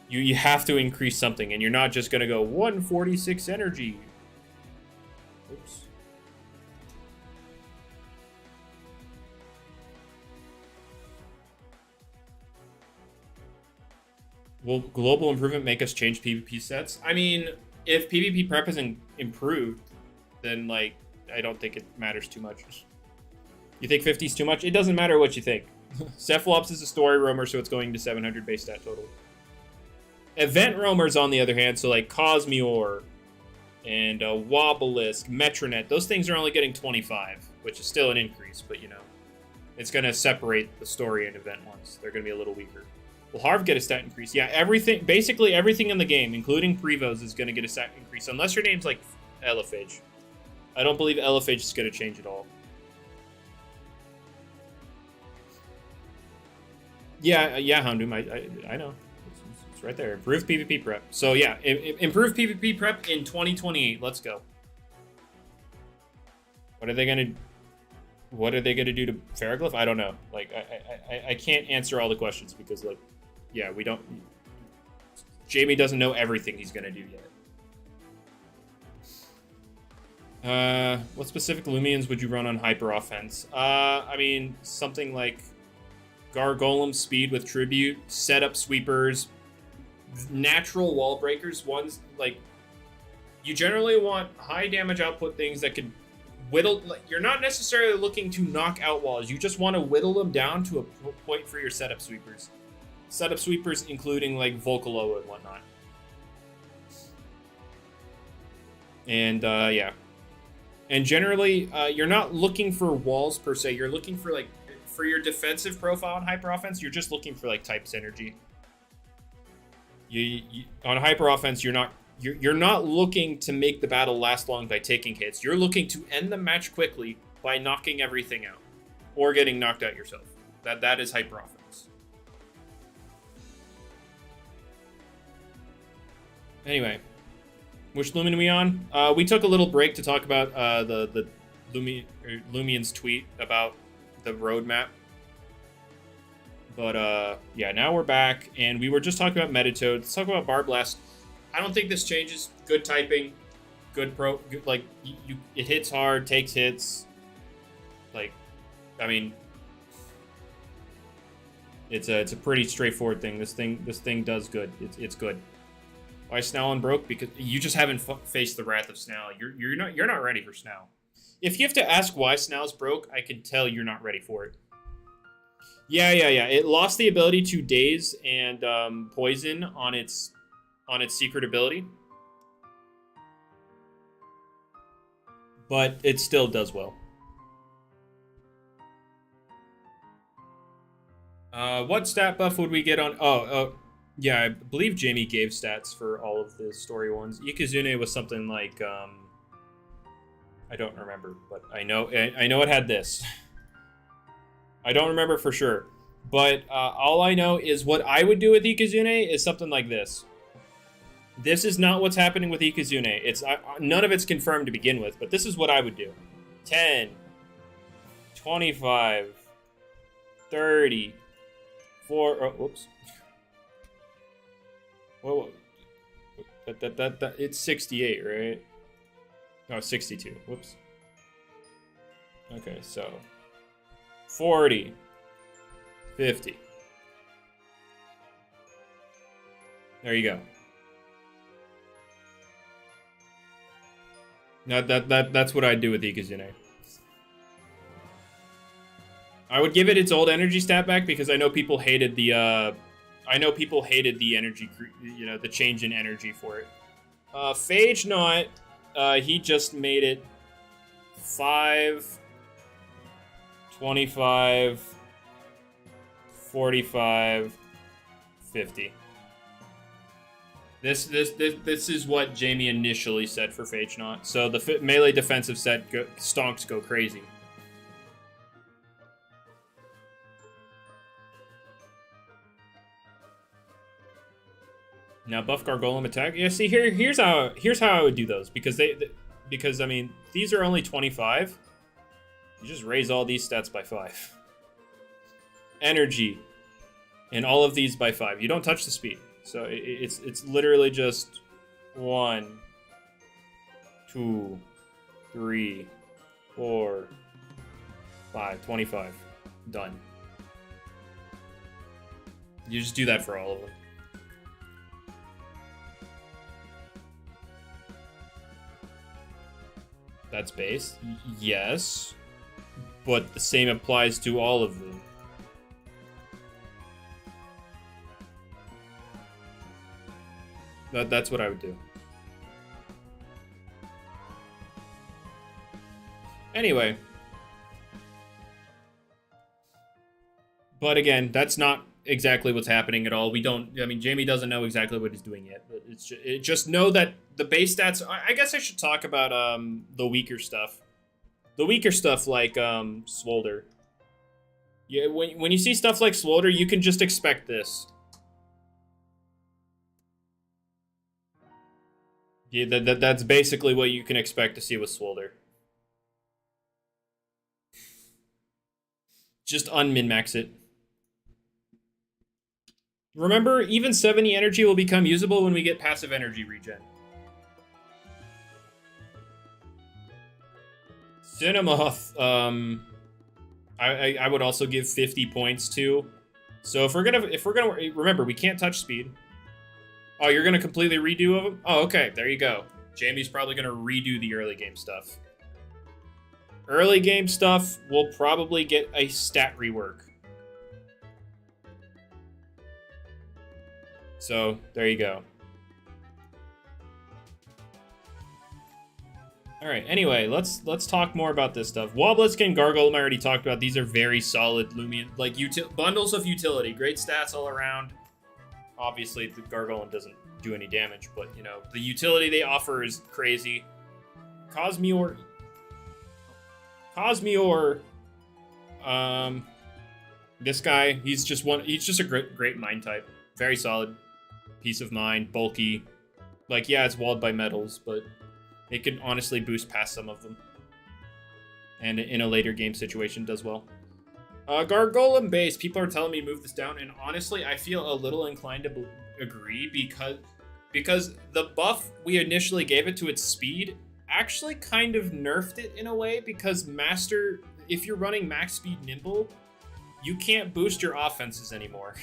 You have to increase something, and you're not just going to go 146 energy. Oops. Will global improvement make us change PvP sets? I mean, if PvP prep isn't improved, then, like, I don't think it matters too much. You think 50 is too much? It doesn't matter what you think. Cephalops is a story roamer, so it's going to 700 base stat total. Event roamers, on the other hand, so like Cosmeor and Wobblisk, Metronet, those things are only getting 25, which is still an increase, but, you know, it's going to separate the story and event ones. They're going to be a little weaker. Will Harv get a stat increase? Yeah, everything, basically everything in the game, including Prevos, is going to get a stat increase, unless your name's like Elephage. I don't believe Elephage is going to change at all. Yeah, Houndoom, I know. It's right there. Improve PvP prep. So yeah, improve PvP prep in 2028. Let's go. What are they gonna do to Pharoglyph? I don't know. Like, I can't answer all the questions because, like, yeah, we don't. Jamie doesn't know everything he's gonna do yet. What specific Lumions would you run on Hyper Offense? I mean, something like Gargolem speed with Tribute, setup sweepers, natural wall breakers, ones like you generally want high damage output things that could whittle. Like, you're not necessarily looking to knock out walls, you just want to whittle them down to a point for your setup sweepers. Setup sweepers including like Volcaloa and whatnot. And yeah, and generally you're not looking for walls per se. You're looking for, like, for your defensive profile on hyper offense, you're just looking for, like, type synergy. You on hyper offense, you're not You're not looking to make the battle last long by taking hits. You're looking to end the match quickly by knocking everything out. Or getting knocked out yourself. That is hyper offense. Anyway. Which Lumion are we on? We took a little break to talk about the Lumian's tweet about the roadmap. But yeah, now we're back, and we were just talking about Metatoad. Let's talk about Barblast. I don't think this changes. Good typing, good like it hits hard, takes hits. Like, I mean, it's a pretty straightforward thing. This thing does good. It's good. Why Snell unbroke? Because you just haven't faced the wrath of Snell. You're not ready for Snell. If you have to ask why Snell's broke, I can tell you're not ready for it. Yeah. It lost the ability to daze and poison on its secret ability, but it still does well. What stat buff would we get on? Oh. Yeah, I believe Jamie gave stats for all of the story ones. Ikazune was something like, I don't remember, but I know it had this. I don't remember for sure, but all I know is what I would do with Ikazune is something like this. This is not what's happening with Ikazune. It's none of it's confirmed to begin with, but this is what I would do. 10, 25, 30, 4, oh, whoops. Whoa. That it's 68, right? No, 62. Whoops. Okay, so 40, 50. There you go. Now that's what I'd do with Ikazune. I would give it its old energy stat back because I know people hated the energy, the change in energy for it. Phagenaut, he just made it 5, 25, 45, 50. This is what Jamie initially said for Phagenaut. So the melee defensive set stonks go crazy. Now buff Gargolem attack. Yeah, see here's how I would do those because I mean these are only 25. You just raise all these stats by 5. Energy, and all of these by 5. You don't touch the speed, so it's literally just 1, 2, 3, 4, 5, 25. Done. You just do that for all of them. That's base. Yes. But the same applies to all of them. That's what I would do. Anyway. But again, that's not exactly what's happening at all. Jamie doesn't know exactly what he's doing yet. But just know that the base stats, I guess I should talk about the weaker stuff. The weaker stuff like Swolder. Yeah, when you see stuff like Swolder, you can just expect this. Yeah, that's basically what you can expect to see with Swolder. Just unmin-max it. Remember, even 70 energy will become usable when we get passive energy regen. Cinemoth, I would also give 50 points to. So if we're gonna remember, we can't touch speed. Oh, you're gonna completely redo them? Oh, okay, there you go. Jamie's probably gonna redo the early game stuff. Early game stuff will probably get a stat rework. So there you go. All right. Anyway, let's talk more about this stuff. Wobblisk and Gargolem I already talked about. These are very solid Lumion, like bundles of utility. Great stats all around. Obviously, the Gargolem doesn't do any damage. But, you know, the utility they offer is crazy. Cosmeor, this guy, he's just a great mind type. Very solid piece of mind, bulky. Like, yeah, it's walled by metals, but it can honestly boost past some of them. And in a later game situation does well. Gargolem base, people are telling me to move this down, and honestly, I feel a little inclined to agree because the buff we initially gave it to its speed actually kind of nerfed it in a way, because Master, if you're running max speed Nimble, you can't boost your offenses anymore.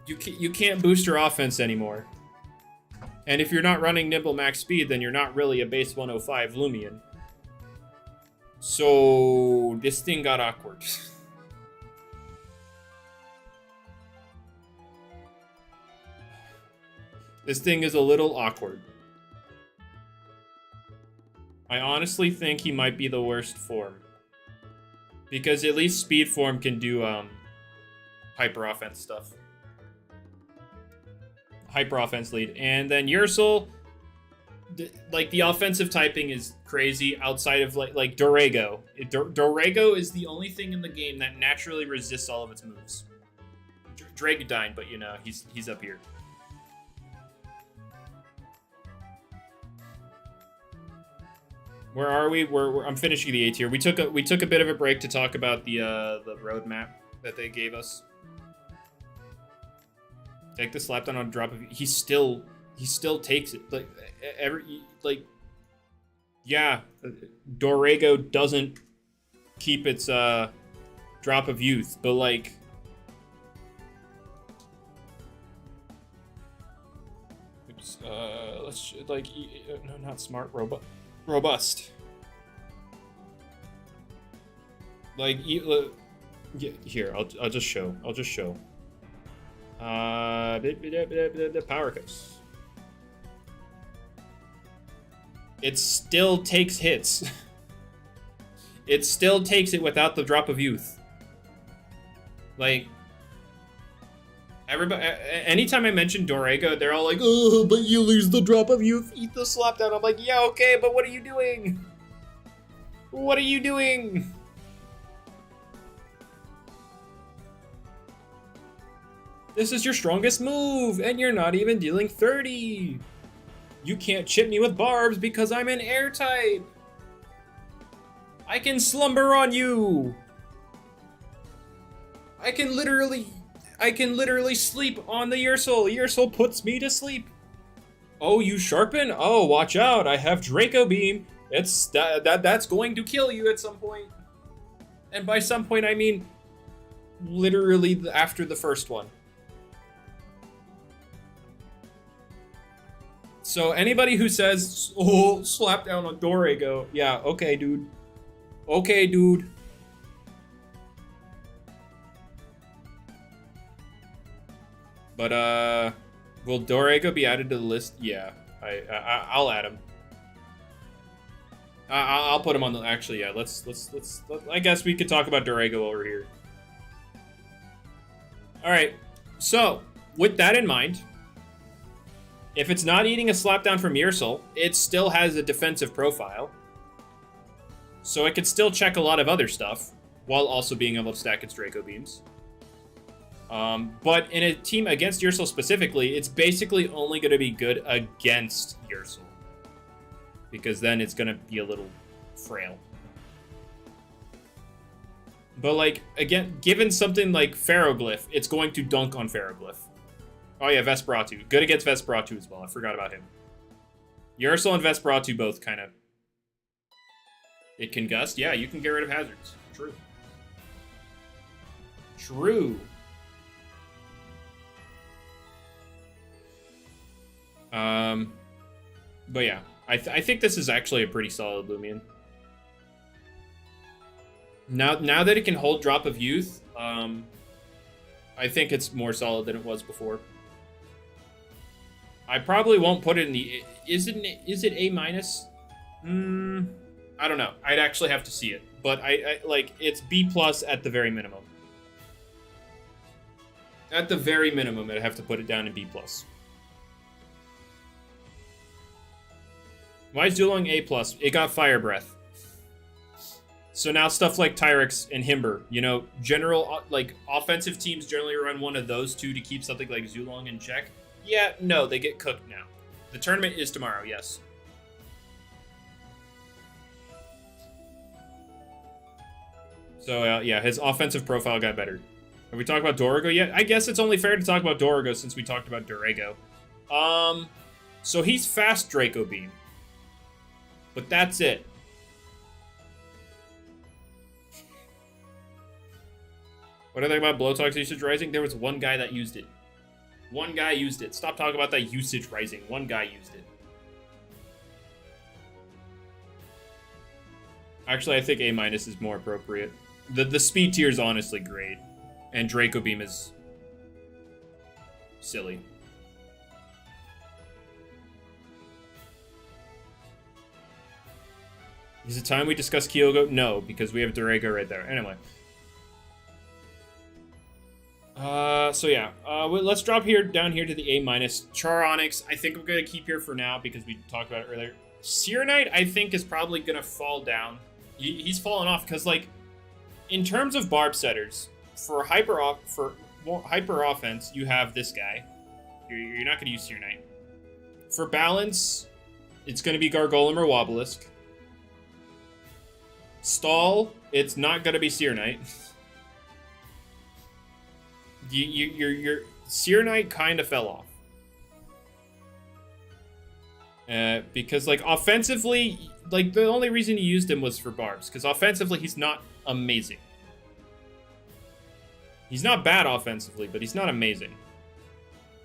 You can't boost your offense anymore. And if you're not running Nimble max speed, then you're not really a base 105 Lumion. So this thing got awkward. This thing is a little awkward. I honestly think he might be the worst form. Because at least speed form can do hyper offense stuff. Hyper offense lead. And then Ursel, like, the offensive typing is crazy outside of like Dorego. Dorego is the only thing in the game that naturally resists all of its moves. Dragodyne, but you know, he's up here. Where are we? I'm finishing the A-tier. We took a bit of a break to talk about the roadmap that they gave us. Take the slapdown on drop of. He still takes it. Yeah, Dorego doesn't keep its drop of youth, but like. Oops. Let's like no, not smart, robust. Like, yeah, here, I'll just show. The power coast. It still takes hits. It still takes it without the drop of youth. Like, everybody, anytime I mention Dorego, they're all like, "Oh, but you lose the drop of youth, eat the slapdown." I'm like, yeah, okay, but what are you doing? What are you doing? This is your strongest move, and you're not even dealing 30. You can't chip me with barbs because I'm an air type. I can slumber on you. I can literally sleep on the Ursel. Ursel puts me to sleep. Oh, you sharpen? Oh, watch out. I have Draco Beam. That's going to kill you at some point. And by some point, I mean literally after the first one. So anybody who says, "Oh, slap down on Dorego," yeah, okay, dude. Okay, dude. But will Dorego be added to the list? Yeah, I'll add him. I'll put him on the. Actually, yeah. Let's. I guess we could talk about Dorego over here. All right. So with that in mind. If it's not eating a slapdown from Ursel, it still has a defensive profile. So it could still check a lot of other stuff, while also being able to stack its Draco Beams. But in a team against Ursel specifically, it's basically only going to be good against Ursel. Because then it's going to be a little frail. But like, again, given something like Pharoglyph, it's going to dunk on Pharoglyph. Oh yeah, Vesparatu. Good against Vesparatu as well. I forgot about him. Ursel and Vesparatu both kind of. It can gust? Yeah, you can get rid of hazards. True. True. But yeah, I think this is actually a pretty solid Loomian. Now that it can hold Drop of Youth, I think it's more solid than it was before. I probably won't put it in the... Is it A minus? I don't know. I'd actually have to see it. But I like, it's B plus at the very minimum. At the very minimum, I'd have to put it down in B+. Why is Zulong A+? It got Fire Breath. So now stuff like Tyrex and Himber, you know, general, like, offensive teams generally run one of those two to keep something like Zulong in check. Yeah, no, they get cooked now. The tournament is tomorrow, yes. So, yeah, his offensive profile got better. Have we talked about Dorego yet? I guess it's only fair to talk about Dorego since we talked about Dorego. So he's fast Draco Beam. But that's it. What do I think about Blowtox usage rising? There was one guy that used it. One guy used it. Stop talking about that usage rising. One guy used it. Actually, I think A- is more appropriate. The speed tier is honestly great. And Draco Beam is silly. Is it time we discuss Kyogre? No, because we have Dorego right there. Anyway. So yeah. Let's drop down here to the A-. Charonyx, I think I'm going to keep here for now because we talked about it earlier. Serenite, I think, is probably going to fall down. He's fallen off because, like, in terms of barb setters, for hyper offense, you have this guy. You're not going to use Serenite. For balance, it's going to be Gargolem or Wobelisk. Stall, it's not going to be Serenite. Your Serenite kind of fell off. Because, like, offensively, like, the only reason you used him was for barbs. Because offensively, he's not amazing. He's not bad offensively, but he's not amazing.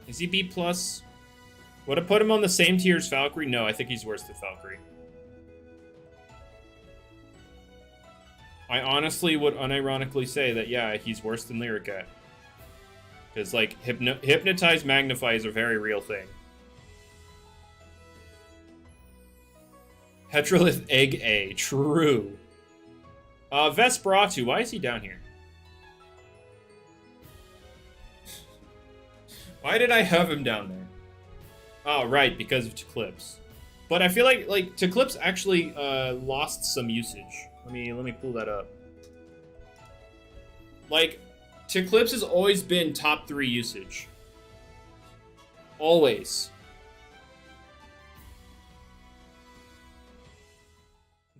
Is he B+? Would I put him on the same tier as Valkyrie? No, I think he's worse than Valkyrie. I honestly would unironically say that, yeah, he's worse than Lyricat. Because, like, Hypnotize, Magnify is a very real thing. Petrolith Egg A. True. Vesparatu. Why is he down here? Why did I have him down there? Oh, right, because of Eclipse. But I feel like Eclipse actually lost some usage. Let me pull that up. Like, Eclipse has always been top 3 usage. Always.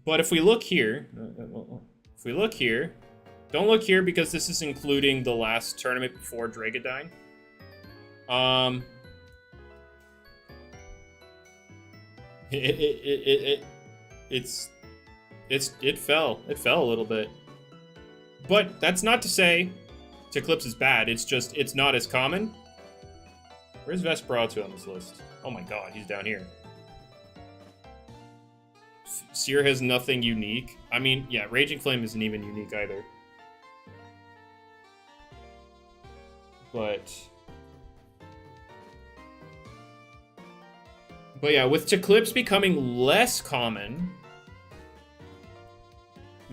But if we look here, don't look here because this is including the last tournament before Dragodine. It fell a little bit. But that's not to say Eclipse is bad. It's just, it's not as common. Where's Vesparatu on this list? Oh my god, he's down here. Seer has nothing unique. I mean, yeah, Raging Flame isn't even unique either. But yeah, with Eclipse becoming less common,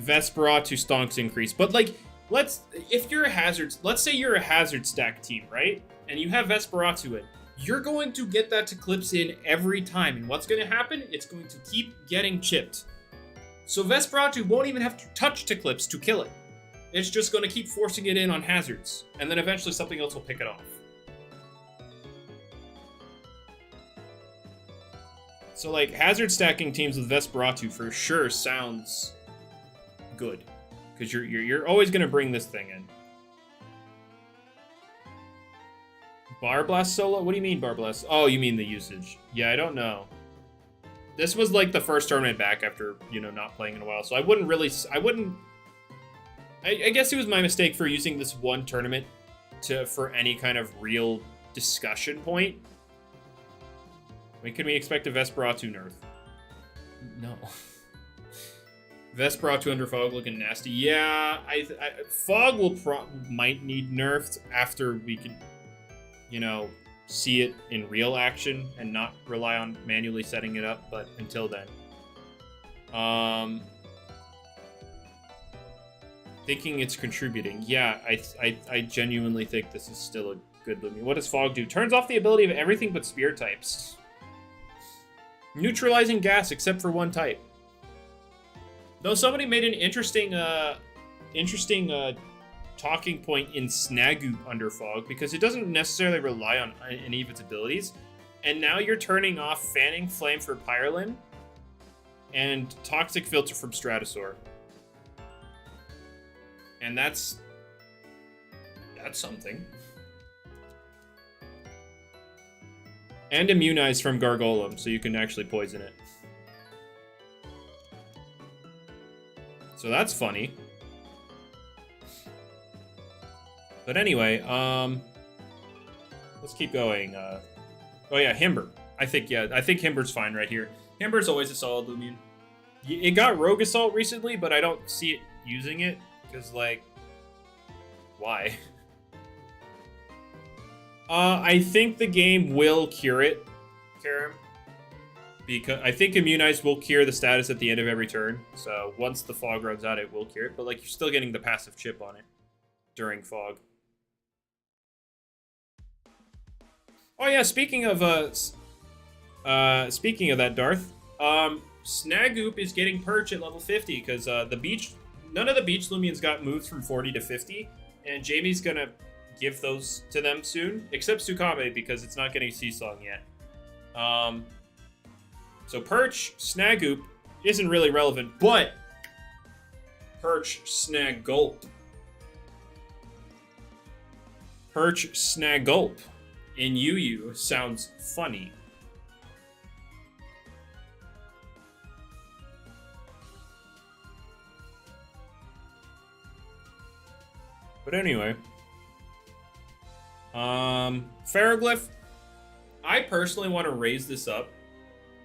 Vesparatu stonks increase. But, like, let's say you're a hazard stack team, right? And you have Vesparatu in. You're going to get that Eclipse in every time. And what's going to happen? It's going to keep getting chipped. So Vesparatu won't even have to touch Eclipse to kill it. It's just going to keep forcing it in on hazards. And then eventually something else will pick it off. So, like, hazard stacking teams with Vesparatu for sure sounds good. Because you're always going to bring this thing in. Barblast solo? What do you mean Barblast? Oh, you mean the usage. Yeah, I don't know. This was, like, the first tournament back after, you know, not playing in a while. So I guess it was my mistake for using this one tournament for any kind of real discussion point. I mean, can we expect a Vesparatu nerf? No. Vesparatu under Fog looking nasty. Yeah, Fog might need nerfed after we can, you know, see it in real action and not rely on manually setting it up, but until then. Thinking it's contributing. Yeah, I genuinely think this is still a good Lumion. What does Fog do? Turns off the ability of everything but spear types. Neutralizing gas except for one type. Though somebody made an interesting talking point in Snagoop under Fog, because it doesn't necessarily rely on any of its abilities. And now you're turning off Fanning Flame for Pirlin and Toxic Filter from Stratosaur. And that's something. And Immunize from Gargolem, so you can actually poison it. So that's funny. But anyway, let's keep going. Oh yeah, Himber. I think Himber's fine right here. Himber's always a solid Lumion. It got Rogue Assault recently, but I don't see it using it, because, like, why? I think the game will cure it, Karam. Because I think Immunize will cure the status at the end of every turn. So once the Fog runs out, it will cure it. But, like, you're still getting the passive chip on it during Fog. Oh yeah, speaking of that, Darth, Snagoop is getting perch at level 50 because none of the beach Lumions got moved from 40 to 50, and Jamie's gonna give those to them soon, except Tsukabe because it's not getting Seasong yet. So perch, Snagoop isn't really relevant, but perch, Snagulp. Perch, Snagulp in UU sounds funny. But anyway, Pharoglyph, I personally want to raise this up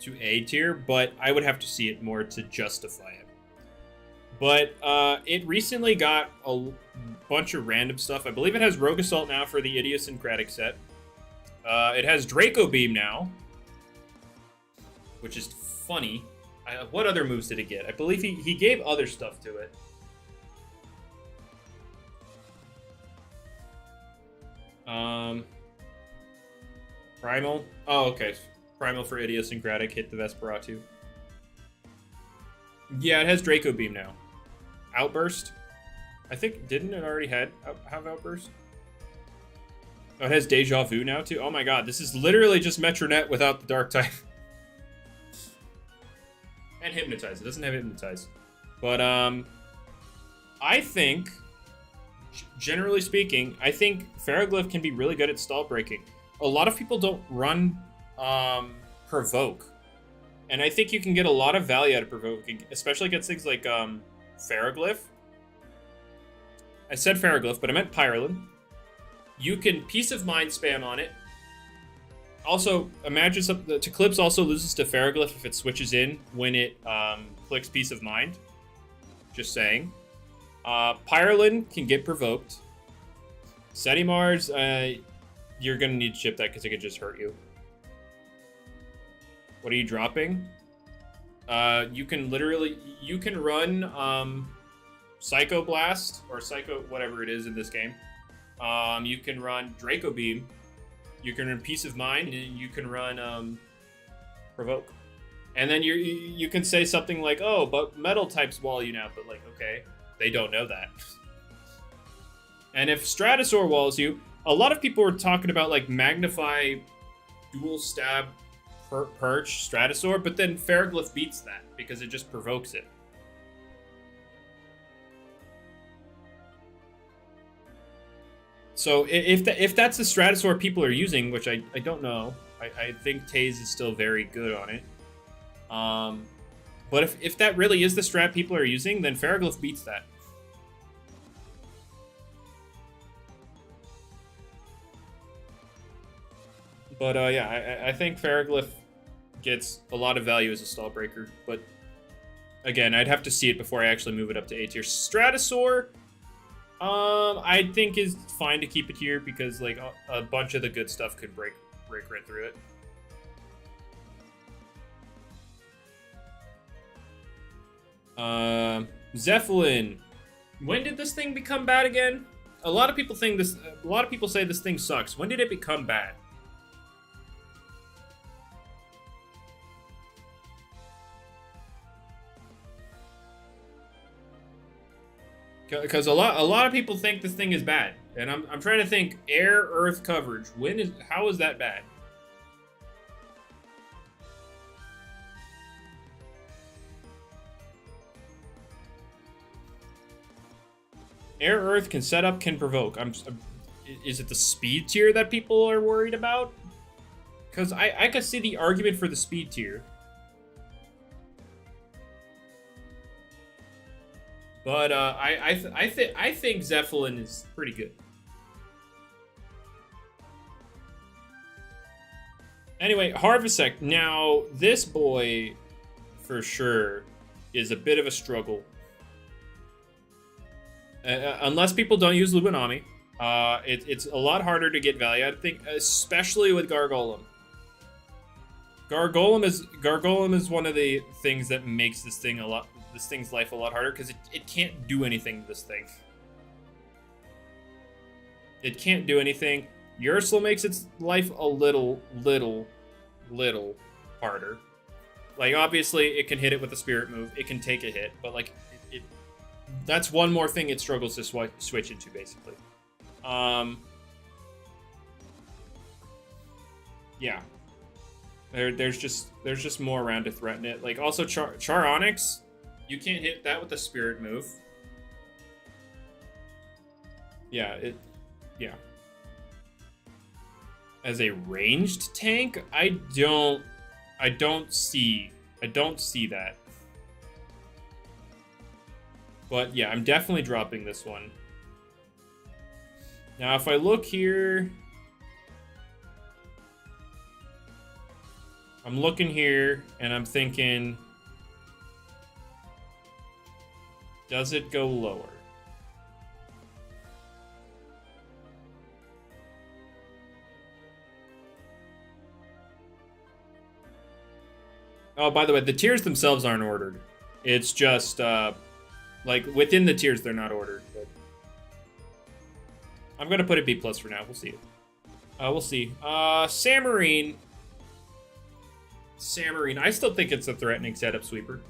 to A tier, but I would have to see it more to justify it. But it recently got a bunch of random stuff. I believe it has Rogue Assault now for the Idiosyncratic set. It has Draco Beam now, which is funny. What other moves did it get? I believe he gave other stuff to it. Primal. Oh, okay. Primal for Idiosyncratic hit the Vesparatu. Yeah, it has Draco Beam now. Outburst. I think, didn't it already have Outburst? Oh, it has Deja Vu now, too? Oh my god, this is literally just Metronet without the Dark type. And Hypnotize. It doesn't have Hypnotize. But, I think, generally speaking, I think Pharoglyph can be really good at stall breaking. A lot of people don't run, Provoke. And I think you can get a lot of value out of Provoking, especially against things like, Pharoglyph. I said Pharoglyph, but I meant Pirlin. You can Peace of Mind spam on it. Also, imagine Eclipse also loses to Pharoglyph if it switches in when it clicks Peace of Mind. Just saying. Pirlin can get provoked. Setimars, you're gonna need to chip that because it could just hurt you. What are you dropping? You can run Psycho Blast or Psycho whatever it is in this game. You can run Draco Beam, you can run Peace of Mind, and you can run Provoke. And then you can say something like, oh, but Metal types wall you now, but like, okay, they don't know that. And if Stratosaur walls you, a lot of people were talking about like Magnify, Dual Stab, Perch, Stratosaur, but then Pharoglyph beats that because it just provokes it. So if that's the Stratosaur people are using, which I don't know, I think Taze is still very good on it. But if that really is the strat people are using, then Pharoglyph beats that. But yeah, I think Pharoglyph gets a lot of value as a stall breaker. But again, I'd have to see it before I actually move it up to A tier. Stratosaur, I think is fine to keep it here because like a bunch of the good stuff could break right through it. Zeppelin. When did this thing become bad again? A lot of people think this. A lot of people say this thing sucks. When did it become bad? Because a lot of people think this thing is bad, and I'm trying to think air earth coverage. How is that bad? Air earth can set up, can provoke. Is it the speed tier that people are worried about? Because I could see the argument for the speed tier. But I think Zeppelin is pretty good. Anyway, Harvesant. Now, this boy, for sure, is a bit of a struggle. Unless people don't use Luminami, it's a lot harder to get value. I think, especially with Gargolem. Gargolem is one of the things that makes this thing's life a lot harder, because it can't do anything to this thing. It can't do anything. Ursula makes its life a little harder. Like, obviously, it can hit it with a spirit move. It can take a hit, but, like, that's one more thing it struggles to switch into, basically. Yeah. There's just more around to threaten it. Like, also, Charonyx, you can't hit that with a spirit move. Yeah, yeah. As a ranged tank, I don't see that. But yeah, I'm definitely dropping this one. Now, if I look here, I'm looking here and I'm thinking, does it go lower? Oh, by the way, the tiers themselves aren't ordered. It's just, like, within the tiers, they're not ordered. But I'm going to put it B+ for now. We'll see. We'll see. Samarine. I still think it's a threatening setup sweeper.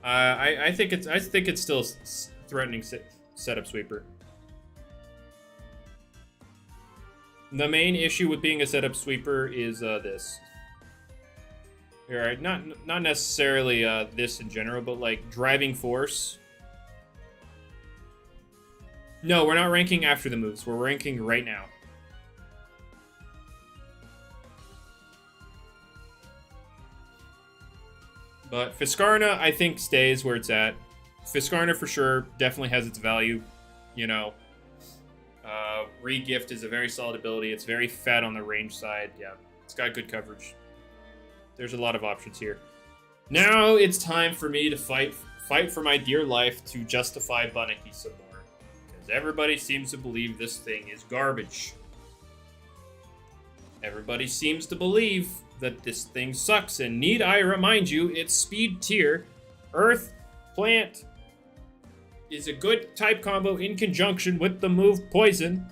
I think it's still threatening setup sweeper. The main issue with being a setup sweeper is this. Alright, not necessarily this in general, but like driving force. No, we're not ranking after the moves. We're ranking right now. But Fiskarna, I think, stays where it's at. Fiskarna, for sure, definitely has its value. You know, Regift is a very solid ability. It's very fat on the range side. Yeah, it's got good coverage. There's a lot of options here. Now it's time for me to fight for my dear life to justify Bunnini some more. Because everybody seems to believe this thing is garbage. Everybody seems to believe that this thing sucks, and need I remind you, its speed tier, Earth, Plant, is a good type combo in conjunction with the move Poison.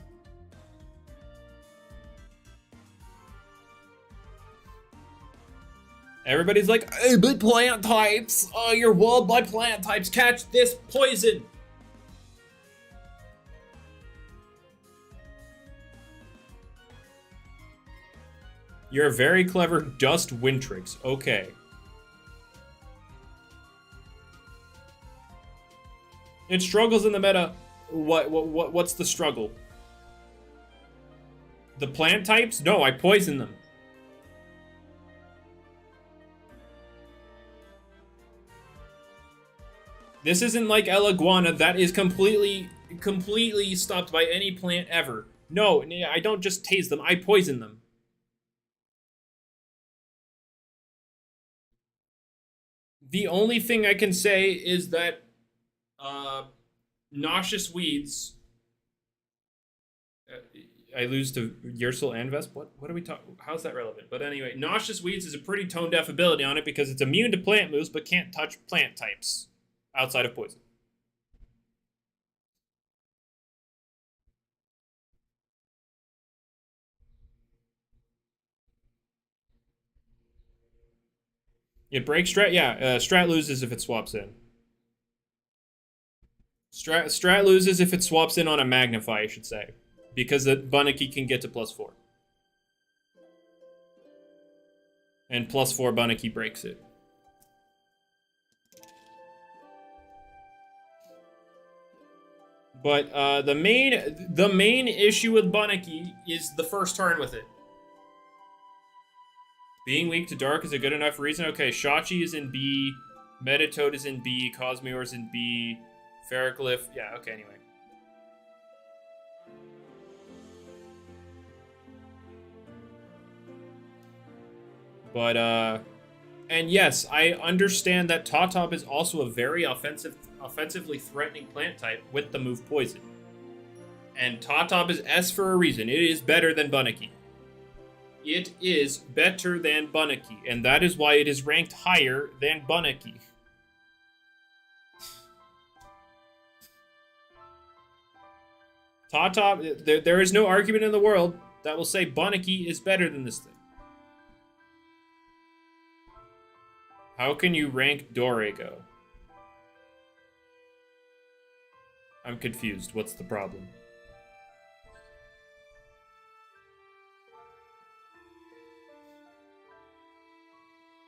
Everybody's like, hey, but plant types, you're walled by plant types, catch this Poison. You're very clever, just Wintrix. Okay. It struggles in the meta. What's the struggle? The plant types? No, I poison them. This isn't like El Iguana that is completely stopped by any plant ever. No, I don't just tase them, I poison them. The only thing I can say is that Nauseous Weeds, I lose to Yersil and Vesp. What are we talking? How's that relevant? But anyway, Noxious Weeds is a pretty tone deaf ability on it because it's immune to plant moves but can't touch plant types outside of poison. It breaks Strat. Yeah, Strat loses if it swaps in. Strat loses if it swaps in on a Magnify, I should say, because the Bunniki can get to +4. And +4 Bunniki breaks it. But the main issue with Bunniki is the first turn with it. Being weak to dark is a good enough reason. Okay, Shachi is in B, Metatoad is in B, Cosmeor is in B, Pharoglyph. Yeah, okay, anyway. But, and yes, I understand that Tatop is also a very offensively threatening plant type with the move Poison. And Tatop is S for a reason. It is better than Bunniki. It is better than Bunniki, and that is why it is ranked higher than Bunniki. Tatop, there is no argument in the world that will say Bunniki is better than this thing. How can you rank Dorego? I'm confused. What's the problem?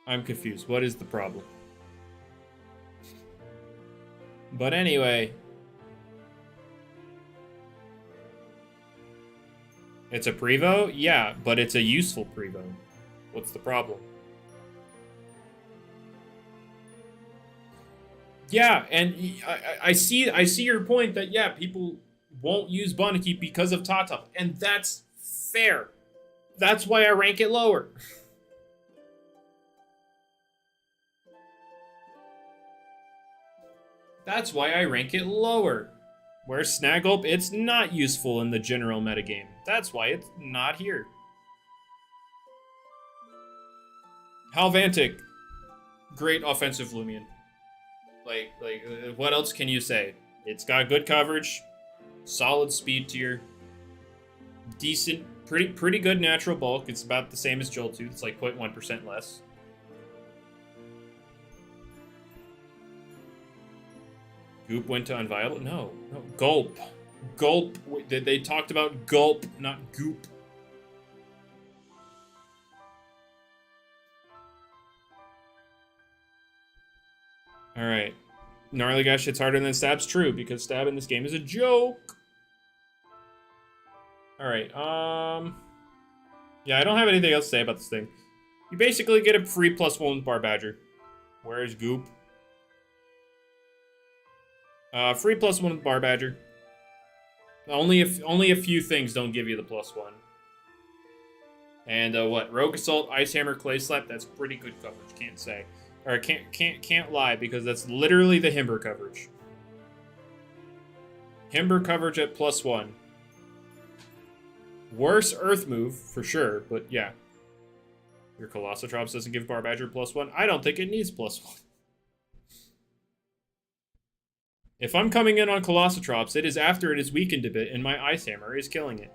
I'm confused. What is the problem? But anyway. It's a Prevo? Yeah, but it's a useful Prevo. What's the problem? Yeah, and I see your point that, yeah, people won't use Bunniki because of Tatop, and that's fair. That's why I rank it lower. That's why I rank it lower. Where Snagulp, it's not useful in the general metagame. That's why it's not here. Helvantic, great offensive Loomian. Like, what else can you say? It's got good coverage, solid speed tier, decent, pretty good natural bulk. It's about the same as Joltooth. It's like 0.1% less. Goop went to unviable? No, Gulp. Gulp. They talked about Gulp, not Goop. All right. Gnarly Guy shit's harder than Stab's true, because Stab in this game is a joke. All right. Yeah, I don't have anything else to say about this thing. You basically get a free +1 with Bar Badger. Where's Goop? Free +1 with Bar Badger. Only a few things don't give you the +1. And what? Rogue Assault, Ice Hammer, Clay Slap. That's pretty good coverage. Can't say, or can't lie, because that's literally the Himber coverage. Himber coverage at +1. Worse Earth move for sure, but yeah. Your Colossatrops doesn't give Bar Badger +1. I don't think it needs +1. If I'm coming in on Colossatrops, it is after it is weakened a bit and my Ice Hammer is killing it.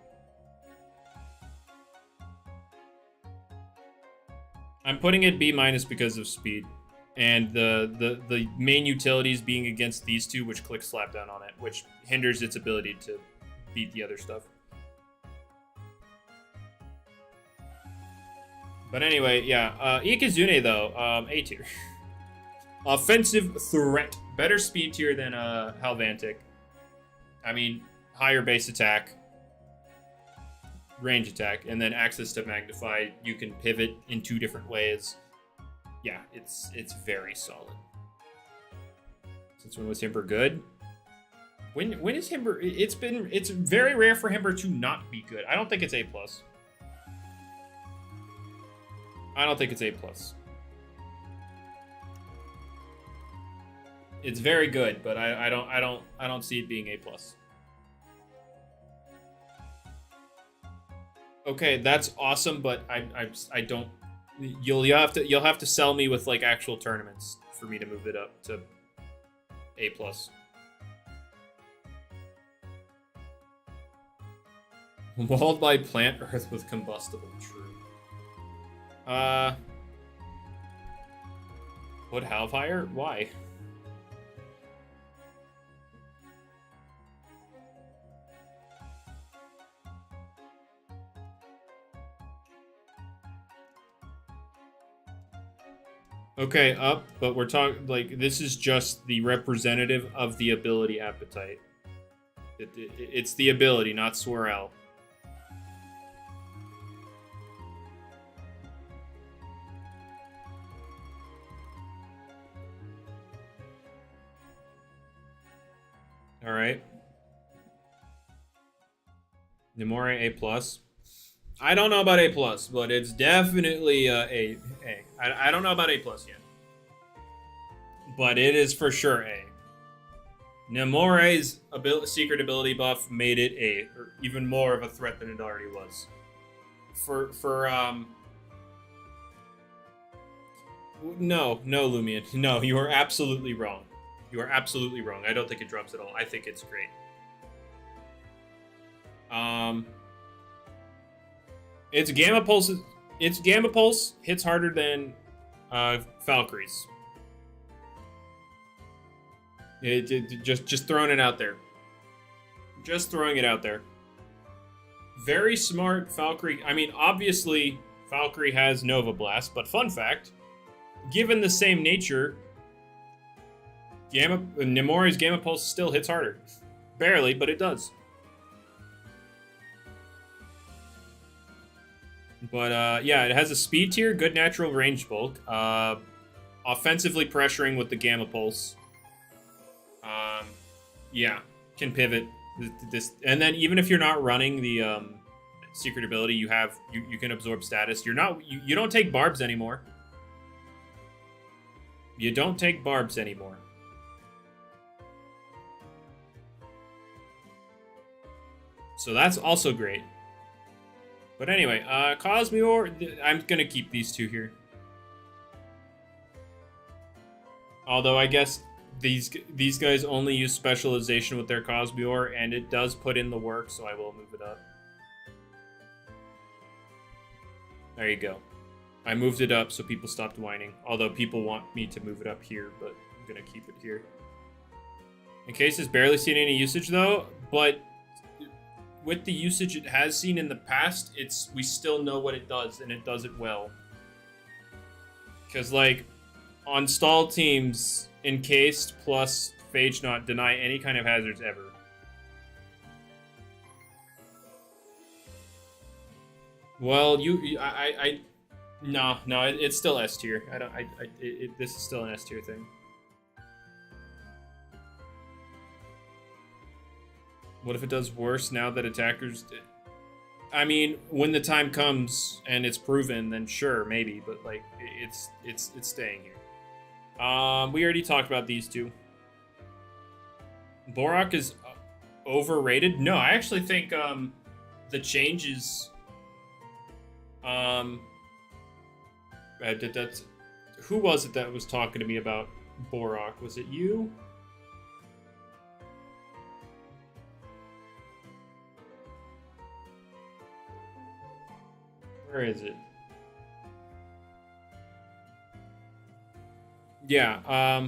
I'm putting it B- because of speed. And the main utilities being against these two, which click slap down on it, which hinders its ability to beat the other stuff. But anyway, yeah. Ikazune, though, A-tier. Offensive threat. Better speed tier than Helvantic. I mean, higher base attack, range attack, and then access to Magnify. You can pivot in 2 different ways. Yeah, it's very solid. Since when was Himber good? When is Himber? It's very rare for Himber to not be good. I don't think it's A+. I don't think it's A+. It's very good, but I don't see it being A+. Okay, that's awesome, but I don't. You'll have to sell me with like actual tournaments for me to move it up to A plus. Walled by plant earth with combustible. True. Put Halfire? Why? Okay, up, but we're talking, like, this is just the representative of the ability appetite. It's the ability, not Swirl. Alright. Nemorous A plus. I don't know about A plus, but it's definitely A. I don't know about A plus yet, but it is for sure A. Nemorous' secret ability buff made it A, or even more of a threat than it already was. No, Loomian, no, you are absolutely wrong. You are absolutely wrong. I don't think it drops at all. I think it's great. Its Gamma Pulse hits harder than Valkyrie's. Just throwing it out there. Just throwing it out there. Very smart Valkyrie. I mean, obviously Valkyrie has Nova Blast, but fun fact, given the same nature, Nemorous' Gamma Pulse still hits harder. Barely, but it does. But yeah, it has a speed tier, good natural range bulk, offensively pressuring with the Gamma Pulse. Yeah, can pivot this, and then even if you're not running the secret ability, you can absorb status. You don't take barbs anymore. You don't take barbs anymore. So that's also great. But anyway, Cosmeor, I'm going to keep these two here. Although I guess these guys only use specialization with their Cosmeor, and it does put in the work, so I will move it up. There you go. I moved it up so people stopped whining. Although people want me to move it up here, but I'm going to keep it here. In case it's barely seen any usage, though, but with the usage it has seen in the past, we still know what it does, and it does it well. Because, like, on stall teams, Encased plus Phagenaut deny any kind of hazards ever. Well, no, it's still S tier. This is still an S tier thing. What if it does worse now that attackers I mean, when the time comes and it's proven, then sure, maybe, but like it's staying here. We already talked about these two. Borok is overrated. No, I actually think the changes who was it that was talking to me about Borok? Was it you? Where is it? Yeah,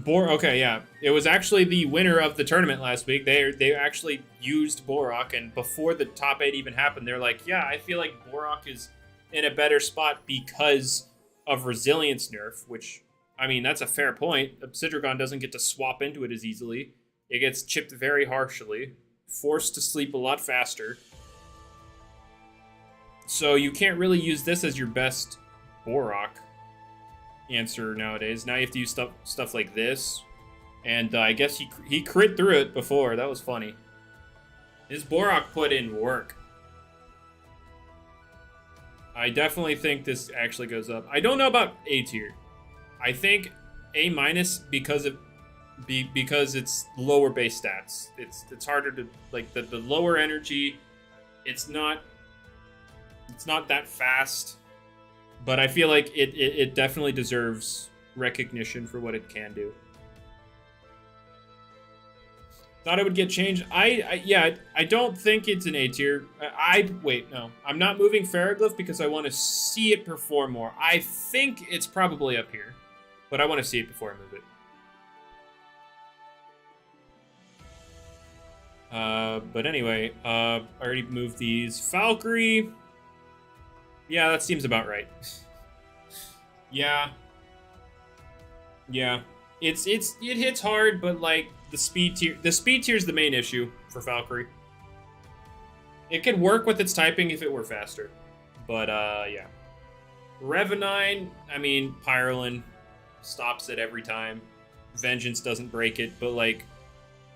okay, yeah. It was actually the winner of the tournament last week. They actually used Borok, and before the top 8 even happened, they're like, yeah, I feel like Borok is in a better spot because of resilience nerf, which, I mean, that's a fair point. Obsidrugon doesn't get to swap into it as easily. It gets chipped very harshly, forced to sleep a lot faster. So you can't really use this as your best Borok answer nowadays. Now you have to use stuff like this. And I guess he crit through it before. That was funny. His Borok put in work. I definitely think this actually goes up. I don't know about A tier. I think A minus because it's lower base stats. It's harder to, like, the lower energy. It's not It's not that fast, but I feel like it definitely deserves recognition for what it can do. Thought it would get changed. I don't think it's an A tier. Wait, no. I'm not moving Pharoglyph because I want to see it perform more. I think it's probably up here, but I want to see it before I move it. But anyway, I already moved these. Valkyrie. Yeah, that seems about right. Yeah. Yeah. It hits hard, but like the speed tier is the main issue for Valkyrie. It could work with its typing if it were faster. But yeah. Revenine, I mean, Pirlin stops it every time. Vengeance doesn't break it, but like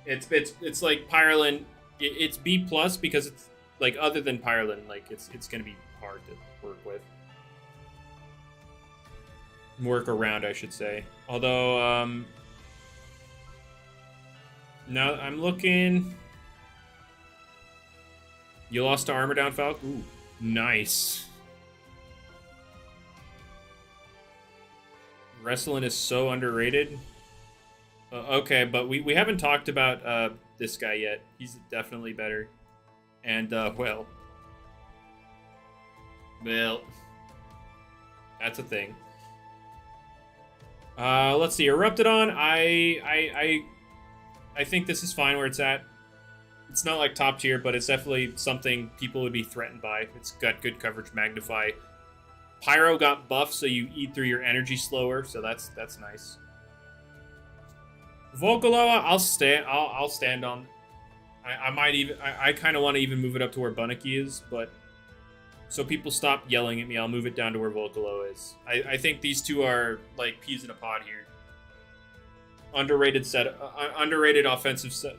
it's like Pirlin, it's B plus because it's like other than Pirlin, like it's gonna be hard to work with. Work around, I should say. Although, now I'm looking. You lost to Armor Down Falcon? Ooh, nice. Wrestling is so underrated. Okay, but we haven't talked about this guy yet. He's definitely better. And, well, that's a thing. Let's see. Eruptodon, I think this is fine where it's at. It's not like top tier, but it's definitely something people would be threatened by. It's got good coverage, magnify. Pyro got buffed, so you eat through your energy slower, so that's nice. Volcaloa, I'll stand on. I might even. I kind of want to even move it up to where Bunnini is, but so people stop yelling at me, I'll move it down to where Volcaloa is. I think these two are like peas in a pod here. Underrated underrated offensive set,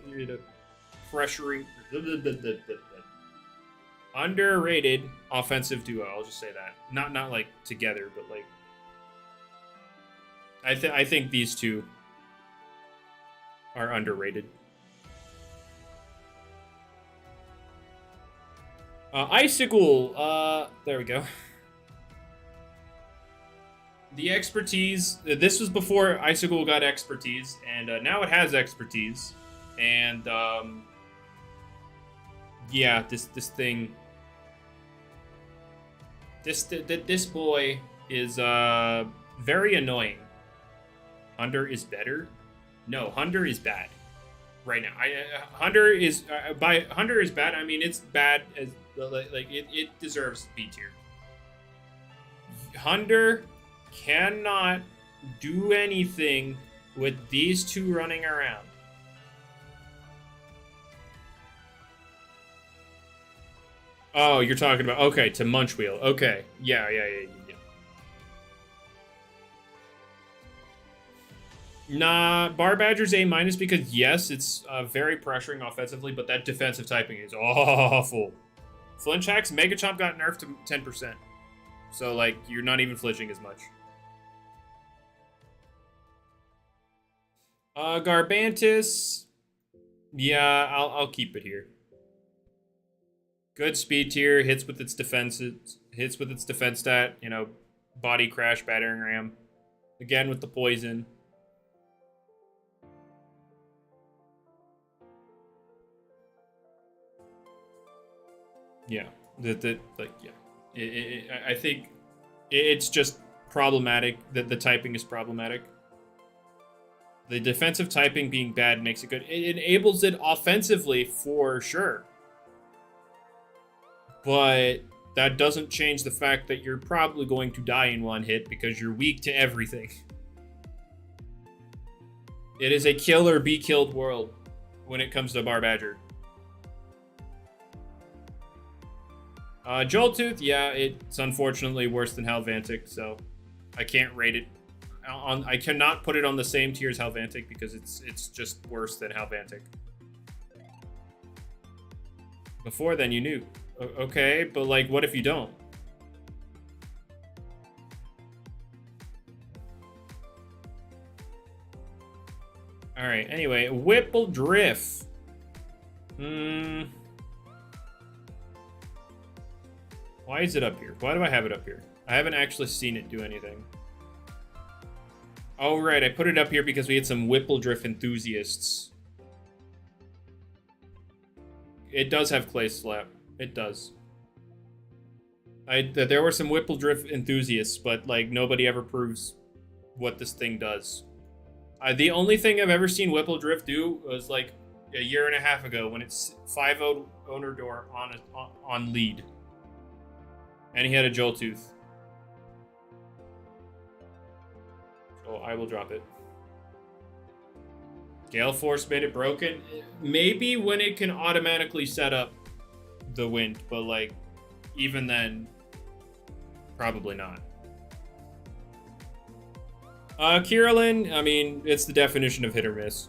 pressuring. Underrated offensive duo. I'll just say that. Not like together, but like. I think these two are underrated. Icicle, there we go. The expertise, this was before Icicle got expertise, and now it has expertise. And, yeah, this thing, this boy is, very annoying. Hunter is better? No, Hunter is bad. Right now, Hunter is by Hunter is bad. I mean, it's bad as like it deserves B tier. Hunter cannot do anything with these two running around. Oh, you're talking about okay to Munchwheel. Okay, yeah. Nah, Bar Badger's A- because, yes, it's very pressuring offensively, but that defensive typing is awful. Flinch Hacks, Mega Chomp got nerfed to 10%. So, like, you're not even flinching as much. Garbantis, yeah, I'll keep it here. Good speed tier, hits with its defense stat, you know, body crash, battering ram. Again with the poison. Yeah, I think it's just problematic that the typing is problematic. The defensive typing being bad makes it good. It enables it offensively for sure. But that doesn't change the fact that you're probably going to die in one hit because you're weak to everything. It is a kill or be killed world when it comes to Bar Badger. Joltooth, yeah, it's unfortunately worse than Helvantic, so I can't rate it. I cannot put it on the same tier as Helvantic because it's just worse than Helvantic. Before then, you knew. Okay, but like, what if you don't? All right. Anyway, Whipple Drift. Why is it up here? Why do I have it up here? I haven't actually seen it do anything. Oh, right. I put it up here because we had some Whippledrift enthusiasts. It does have Clay Slap. It does. There were some Whippledrift enthusiasts, but, like, nobody ever proves what this thing does. The only thing I've ever seen Whippledrift do was, like, a year and a half ago when it's 5-0 owner door on lead. And he had a Joltooth. So I will drop it. Gale Force made it broken. Maybe when it can automatically set up the wind, but like even then, probably not. Pirlin, I mean, it's the definition of hit or miss.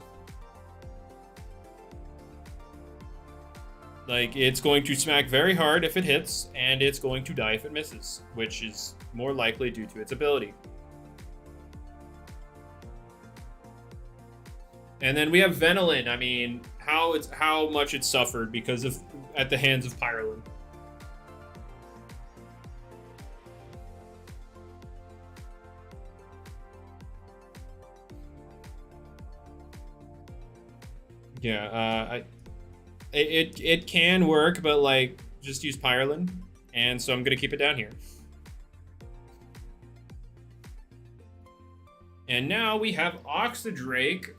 Like, it's going to smack very hard if it hits, and it's going to die if it misses, which is more likely due to its ability. And then we have Venolin. I mean, how much it suffered because of at the hands of Pirlin. Yeah, it can work, but like just use Pirlin, and so I'm gonna keep it down here. And now we have Oxidrake.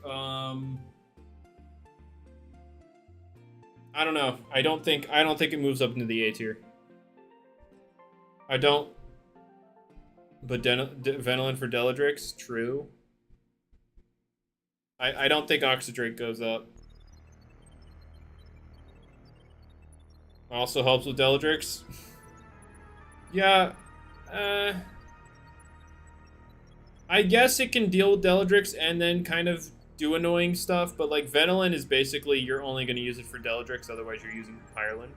I don't know. I don't think it moves up into the A tier. I don't. But Venolin for Deladrix, true. I don't think Oxidrake goes up. Also helps with Deladrix. Yeah. I guess it can deal with Deladrix and then kind of do annoying stuff, but like Venolin is basically you're only going to use it for Deladrix, otherwise you're using Pirlin.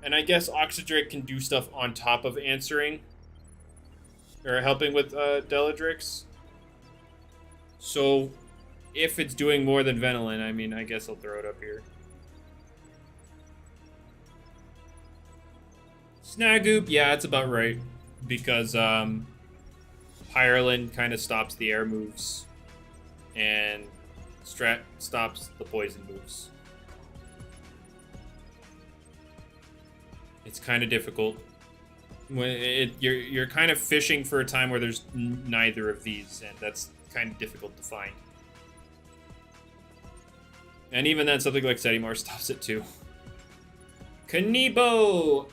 And I guess Oxidrake can do stuff on top of answering or helping with Deladrix. So if it's doing more than Venolin, I mean, I guess I'll throw it up here. Snagoop, yeah, it's about right because Pirlin kind of stops the air moves, and Strat stops the poison moves. It's kind of difficult. When you're kind of fishing for a time where there's neither of these, and that's kind of difficult to find. And even then, something like Sedimar stops it too. Kanibo!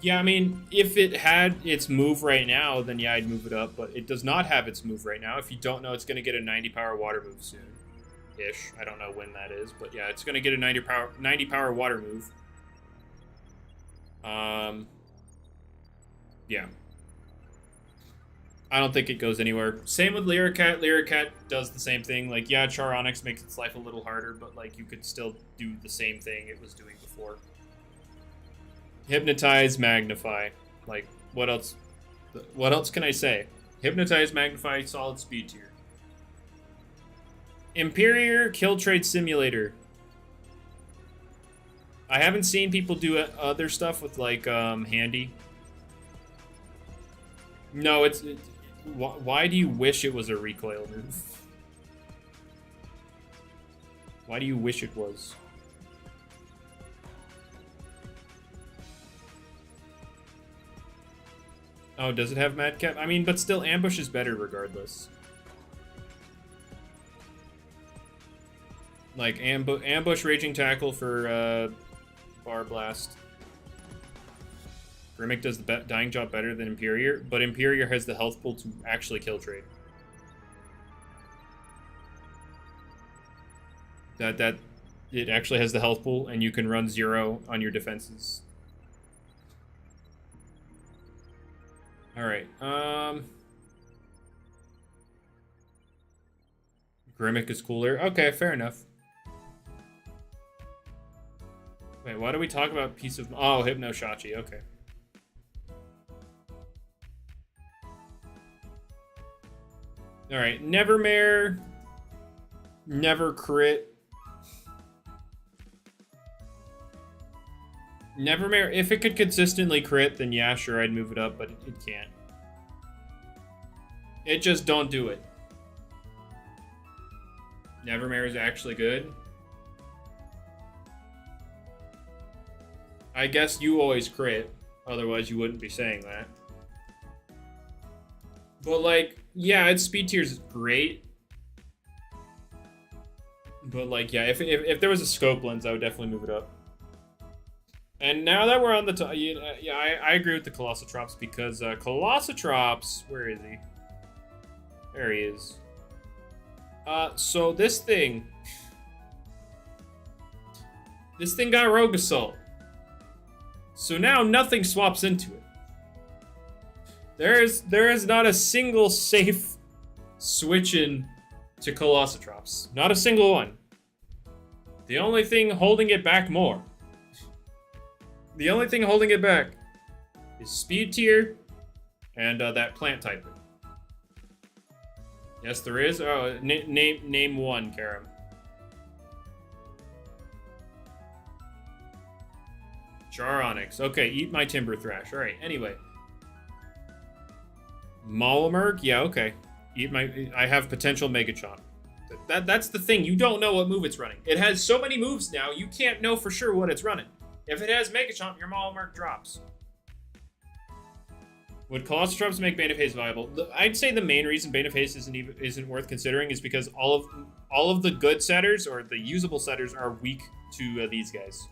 Yeah, I mean, if it had its move right now, then yeah, I'd move it up, but it does not have its move right now. If you don't know, it's going to get a 90 power water move soon-ish. I don't know when that is, but yeah, it's going to get a 90 power water move. Yeah. I don't think it goes anywhere. Same with Lyricat. Lyricat does the same thing. Like, yeah, Charonyx makes its life a little harder, but like you could still do the same thing it was doing before. Hypnotize, Magnify. Like, what else? What else can I say? Hypnotize, Magnify, solid speed tier. Imperial Kill Trade Simulator. I haven't seen people do other stuff with like Handy. No, why do you wish it was a recoil move? Why do you wish it was? Oh, does it have Madcap? I mean, but still, Ambush is better regardless. Like, Ambush Raging Tackle for Bar Blast. Grimmick does the dying job better than Imperial, but Imperial has the health pool to actually kill trade. That it actually has the health pool, and you can run 0 on your defenses. Alright, Grimmick is cooler. Okay, fair enough. Wait, why do we talk about Piece of... Oh, Hypno Shachi, okay. Alright, Nevermare. Never crit. Nevermare, if it could consistently crit, then yeah, sure, I'd move it up, but it can't. It just don't do it. Nevermare is actually good. I guess you always crit, otherwise you wouldn't be saying that. But like, yeah, its speed tier is great. But like, yeah, if there was a scope lens, I would definitely move it up. And now that we're on the top, yeah, I agree with the Colossatrops because Colossatrops, where is he? There he is. So this thing got Rogue Assault. So now nothing swaps into it. There is not a single safe switch in to Colossatrops. Not a single one. The only thing holding it back more. The only thing holding it back is speed tier and that plant typing. Yes, there is. Oh, name one, Karam. Charonyx. Okay, eat my Timber Thrash. All right. Anyway, Malamurg. Yeah. Okay. Eat my. I have potential Megachomp. That's the thing. You don't know what move it's running. It has so many moves now. You can't know for sure what it's running. If it has Megachomp, your Malamurg drops. Would Colossatrops make Bane of Haste viable? I'd say the main reason Bane of Haste isn't worth considering is because all of the good setters or the usable setters are weak to these guys.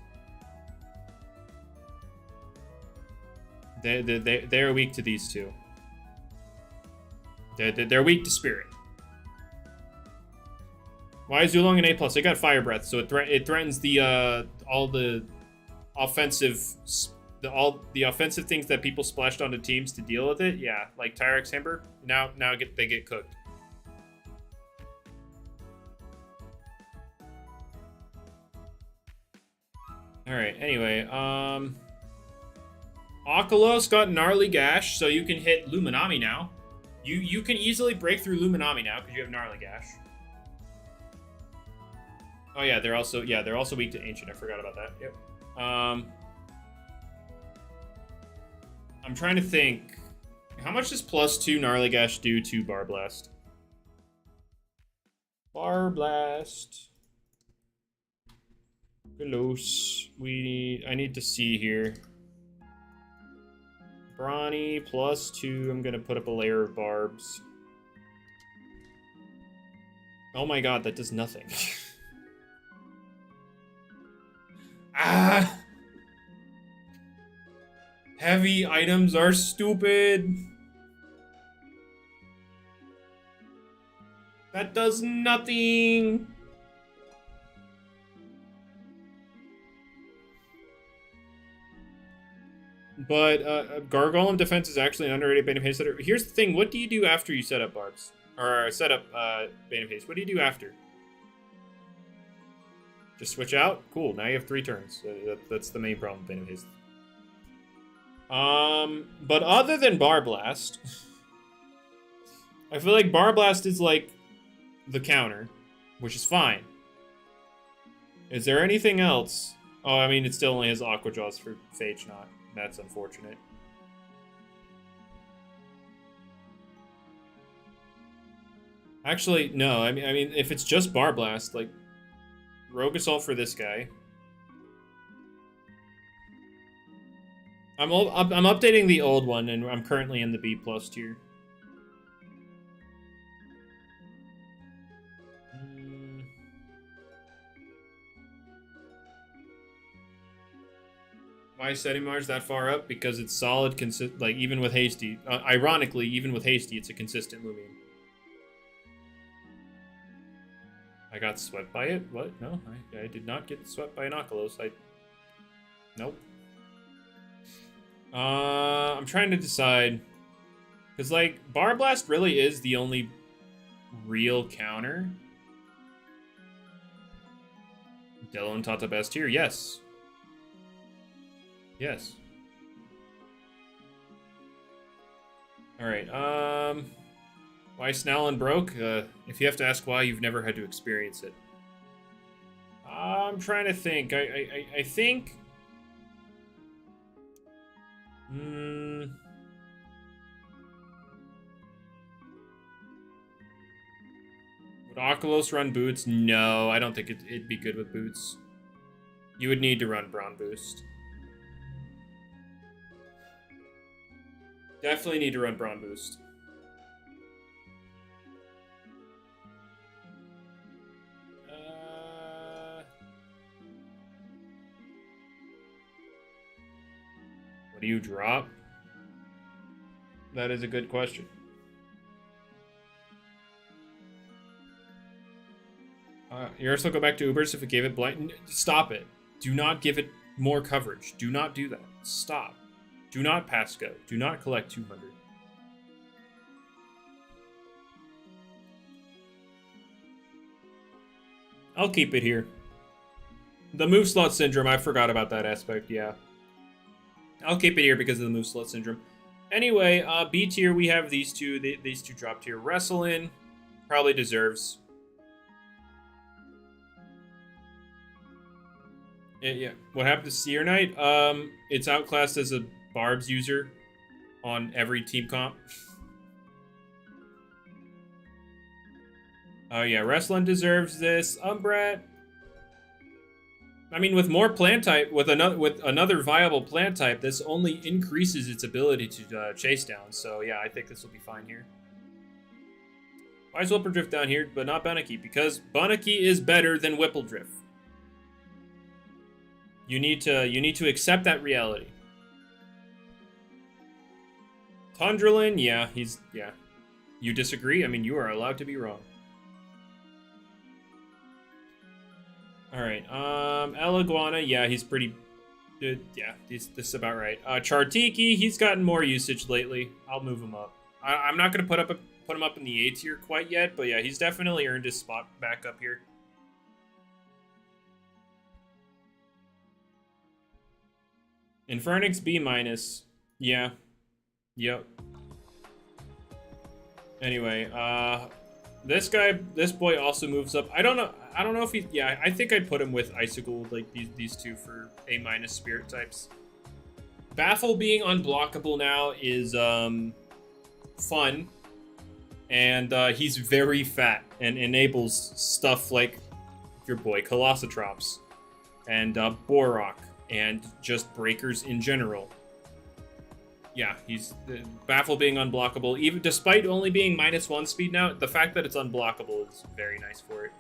They're weak to these two. They're weak to Spirit. Why is Zulong an A+? It got Fire Breath, so it threatens the all the offensive the offensive things that people splashed onto teams to deal with it. Yeah, like Tyrex Timber. Now they get cooked. All right. Anyway, Oculus got Gnarly Gash, so you can hit Luminami now. You can easily break through Luminami now because you have Gnarly Gash. Oh yeah, they're also weak to Ancient. I forgot about that. Yep. I'm trying to think. How much does +2 Gnarly Gash do to Barblast? Barblast. Close. I need to see here. Brawny +2. I'm gonna put up a layer of barbs. Oh my god, that does nothing. Ah! Heavy items are stupid. That does nothing. But Gargolem defense is actually an underrated Bane of Haste setter. Here's the thing: what do you do after you set up barbs or set up Bane of Haste? What do you do after? Just switch out? Cool. Now you have 3 turns. That's the main problem with Bane of Haste. But other than Barblast, I feel like Barblast is like the counter, which is fine. Is there anything else? Oh, I mean, it still only has Aqua Jaws for Phagenaut. That's unfortunate. Actually, no. I mean, if it's just Barblast, like Rogue Assault for this guy. I'm updating the old one, and I'm currently in the B+ tier. Why is Mars that far up? Because it's solid, like even with Hasty. Ironically, even with Hasty, it's a consistent Loomian. I got swept by it? What? No, I did not get swept by an Oculus. Nope. I'm trying to decide. Because, like, Barblast really is the only real counter. Dello and Tata best tier? Yes. Yes. Alright, why Snowlin broke? If you have to ask why, you've never had to experience it. I'm trying to think. I think Would Oculus run boots? No, I don't think it'd be good with boots. You would need to run Brawn Boost. Definitely need to run Brawn Boost. What do you drop? That is a good question. Yours will go back to Ubers if it gave it blind. Stop it. Do not give it more coverage. Do not do that. Stop. Do not pass go. Do not collect 200. I'll keep it here. The move slot syndrome, I forgot about that aspect, yeah. I'll keep it here because of the move slot syndrome. Anyway, B tier, we have these two. These two dropped here. Wrestle in, probably deserves. Yeah. What happened to Seer Knight? It's outclassed as a Barbs user on every team comp. Oh yeah, Wrestling deserves this. Umbrat. I mean, with more plant type, with another viable plant type, this only increases its ability to chase down. So yeah, I think this will be fine here. Might as well Drift down here, but not Bunniki, because Bunniki is better than Whippledrift. You need to accept that reality. Tundralin, yeah. You disagree? I mean, you are allowed to be wrong. Alright, Eliguana, yeah, he's pretty good. Yeah, this is about right. Chartiki, he's gotten more usage lately. I'll move him up. I'm not going to put him up in the A tier quite yet, but yeah, he's definitely earned his spot back up here. Infernix B-. Yeah. Yep. Anyway, this boy also moves up. I don't know if he, yeah, I think I'd put him with Icicle, like these two for A- spirit types. Baffle being unblockable now is fun, and he's very fat and enables stuff like your boy Colossatrops and Borok and just breakers in general. Yeah, he's Baffle being unblockable, even despite only being -1 speed now. The fact that it's unblockable is very nice for it.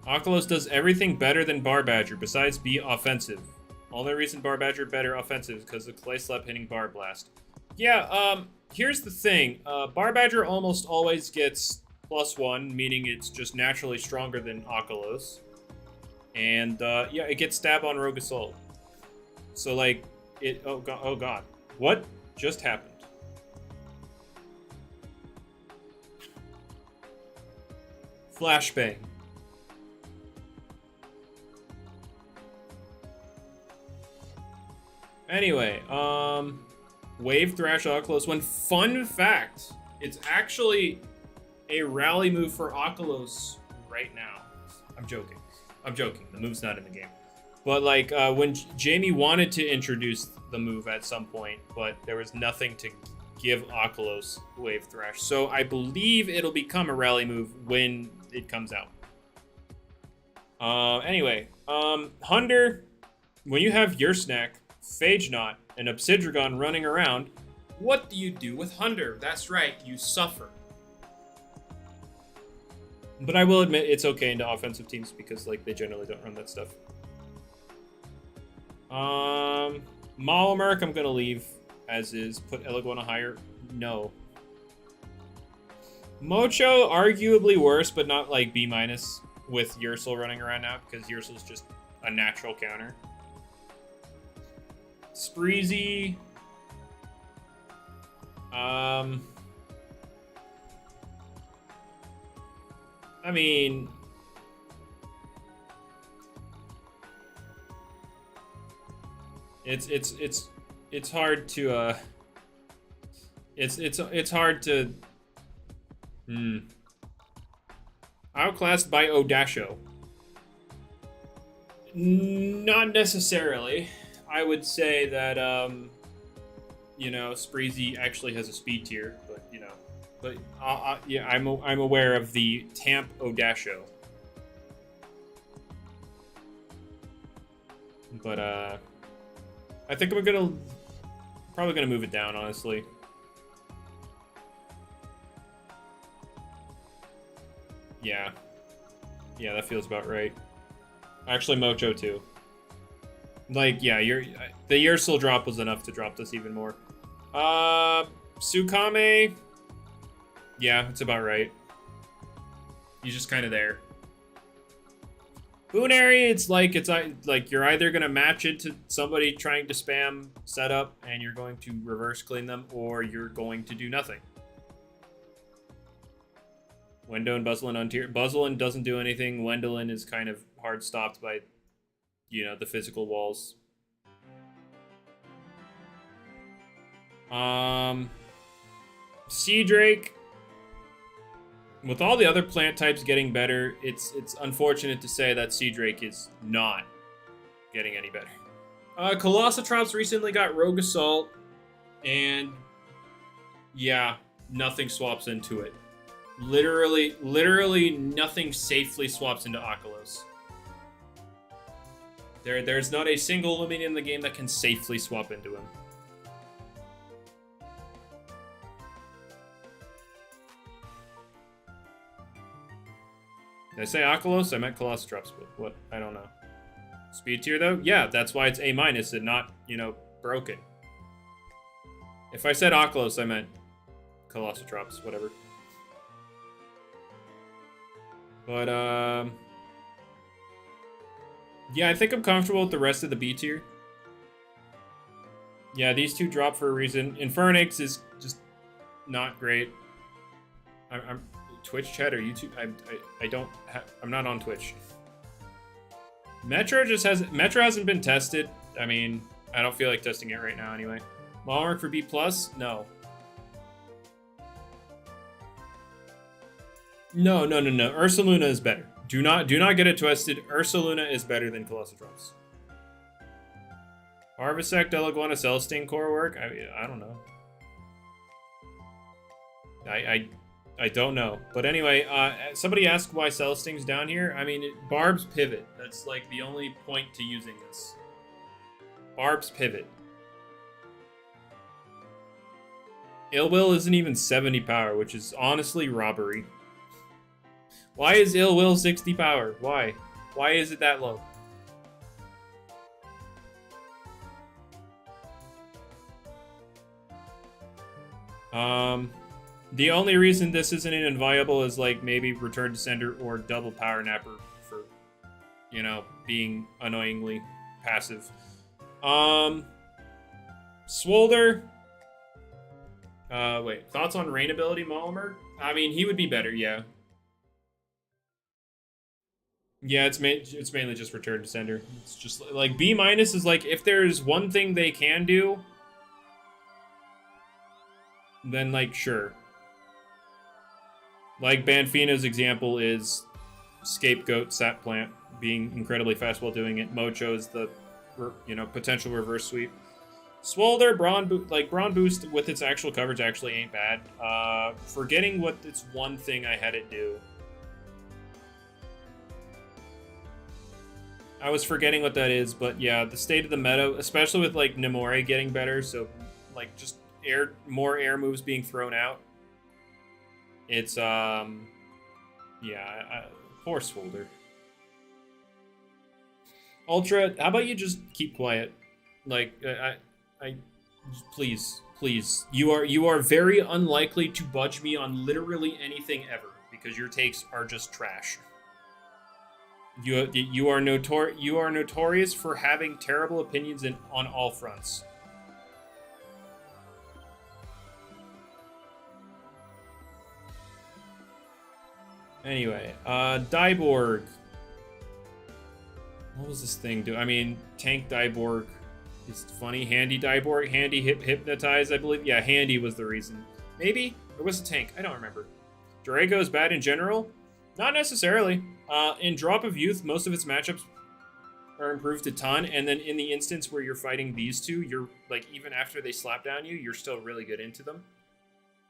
Oculus does everything better than Barbadger besides be offensive. Only reason Barbadger better offensive is because of Clay Slap hitting Bar Blast. Yeah, here's the thing. Barbadger almost always gets +1, meaning it's just naturally stronger than Oculus. And, yeah, it gets Stab on Rogue Assault. So, like, oh god. What just happened? Flashbang. Anyway, Wave Thrash Oculus. One fun fact, it's actually a rally move for Oculus right now. I'm joking. The move's not in the game. But, like, when Jamie wanted to introduce the move at some point, but there was nothing to give Oculus Wave Thrash. So I believe it'll become a rally move when it comes out. Anyway, Hunder, when you have your snack, Phagenaut, and Obsidrugon running around, what do you do with Hunder? That's right, you suffer. But I will admit it's okay into offensive teams because, like, they generally don't run that stuff. Malamurk I'm gonna leave as is. Put Eliguana higher. No. Mocho arguably worse, but not like B- with Ursul running around now because Ursul's just a natural counter. Spreezy. I mean, it's hard to it's hard to outclassed by Odasho. Not necessarily. I would say that, you know, Spreezy actually has a speed tier, but, you know. But, yeah, I'm aware of the Tamp Odasho. But, I think I'm probably gonna move it down, honestly. Yeah. Yeah, that feels about right. Actually, Mocho, too. Like, yeah, the Ursul drop was enough to drop this even more. Tsukame. Yeah, it's about right. He's just kind of there. Boonary, it's like you're either gonna match into somebody trying to spam setup and you're going to reverse clean them, or you're going to do nothing. Wendo and Buzzlin on tier. Buzzlin doesn't do anything. Wendolin is kind of hard stopped by, you know, the physical walls. Sea Drake. With all the other plant types getting better, it's unfortunate to say that Sea Drake is not getting any better. Colossatrops recently got Rogue Assault, and yeah, nothing swaps into it. Literally nothing safely swaps into Oculus. There's not a single Lumion in the game that can safely swap into him. Did I say Oculus? I meant Colossatrops, but what? I don't know. Speed tier, though? Yeah, that's why it's A- and not, you know, broken. If I said Oculus, I meant Colossatrops, whatever. But, yeah, I think I'm comfortable with the rest of the B tier. Yeah, these two drop for a reason. Infernix is just not great. I'm Twitch chat or YouTube. I'm not on Twitch. Metro hasn't been tested. I mean, I don't feel like testing it right now anyway. Malmark for B+? No. No. Ursaluna is better. Do not get it twisted. Ursaluna is better than Colossatrops. Harvesect, Delaguana, Celestine core work? I don't know. I don't know. But anyway, somebody asked why Celestine's down here. I mean, Barb's pivot. That's like the only point to using this. Barb's pivot. Ill Will isn't even 70 power, which is honestly robbery. Why is Ill Will 60 power? Why? Why is it that low? The only reason this isn't an unviable is like maybe Return to Sender or double Power Napper for, you know, being annoyingly passive. Swolder. Wait, thoughts on rain ability, Malmer? I mean, he would be better, yeah. Yeah, it's mainly just Return to Sender. It's just like B- is like if there's one thing they can do, then like sure. Like Banfino's example is Scapegoat Sap Plant being incredibly fast while doing it. Mocho is the, you know, potential reverse sweep. Swolder, Brawn Boost with its actual coverage actually ain't bad. Forgetting what it's one thing I had it do. I was forgetting what that is, but yeah, the state of the meta, especially with like Nemorous getting better, so like just more air moves being thrown out. It's yeah, poor Swolder. Ultra, how about you just keep quiet? Like please, you are very unlikely to budge me on literally anything ever because your takes are just trash. You are notorious for having terrible opinions on all fronts. Anyway, Dyborg. What was this thing do? I mean, Tank Dyborg is funny. Handy Dyborg. Handy Hypnotize, I believe. Yeah, Handy was the reason. Maybe? Or was it Tank? I don't remember. Dorego is bad in general? Not necessarily. In Drop of Youth, most of its matchups are improved a ton, and then in the instance where you're fighting these two, you're like, even after they slap down you, you're still really good into them.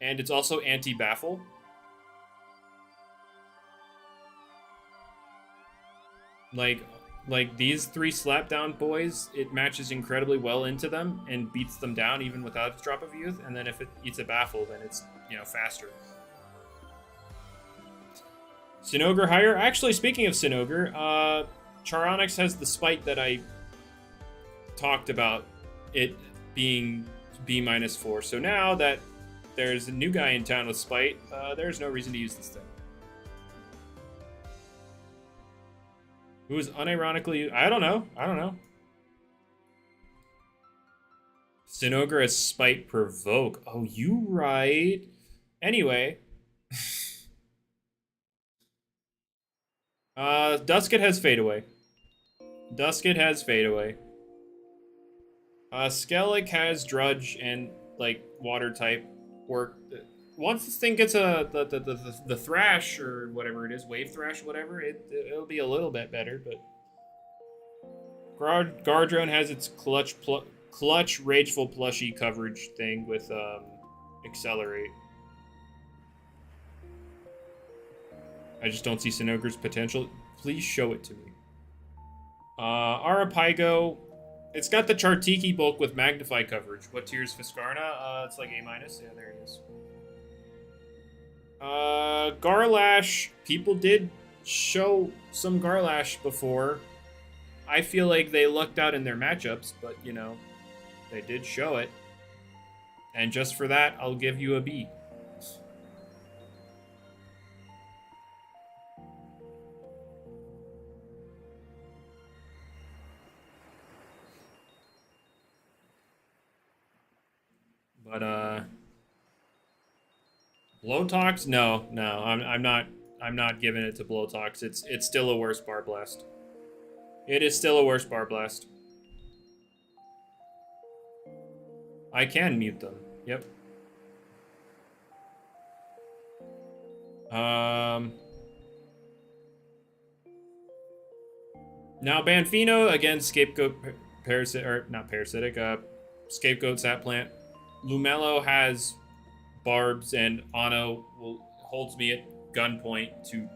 And it's also anti-baffle. Like these 3 slapdown boys, it matches incredibly well into them and beats them down even without its drop of youth. And then if it eats a baffle, then it's, you know, faster. Sinogre higher. Actually, speaking of Sinogre, Charonyx has the spite that I talked about, it being B-4. So now that there's a new guy in town with spite, there's no reason to use this thing. Who is unironically... I don't know. Sinogre has spite provoke. Oh, you right. Anyway. Dusket has fade away. Skellig has drudge and, like, water type work. Once this thing gets the thrash or whatever it is, wave thrash, whatever, it'll be a little bit better. But Gardrone has its clutch rageful plushy coverage thing with accelerate. I just don't see Sinogre's potential. Please show it to me. Arapago, it's got the Chartiki bulk with magnify coverage. What tier is Fiskarna? It's like A-. Yeah, there it is. Garlash, people did show some Garlash before. I feel like they lucked out in their matchups, but, you know, they did show it. And just for that, I'll give you a B. But, Blowtox? No, I'm not giving it to Blowtox. It's still a worse Bar Blast. It is still a worse Bar Blast. I can mute them. Yep. Now Banfino against Scapegoat Parasitic, or not Parasitic, Scapegoat Sap Plant. Lumello has Barbs, and Ano holds me at gunpoint to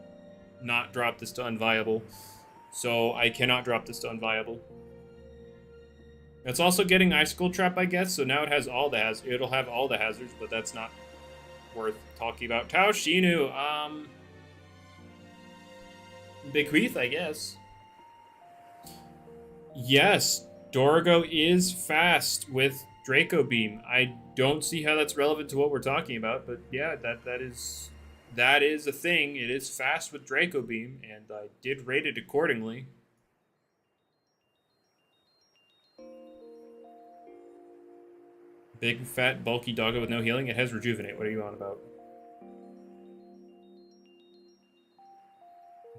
not drop this to unviable. So I cannot drop this to unviable. It's also getting Icicle Trap, I guess, so now it has all the hazards. It'll have all the hazards, but that's not worth talking about. Tao Shinu, Bequeath, I guess. Yes, Dorego is fast with Draco Beam. I don't see how that's relevant to what we're talking about, but yeah, that is a thing. It is fast with Draco Beam, and I did rate it accordingly. Big, fat, bulky doggo with no healing. It has Rejuvenate. What are you on about?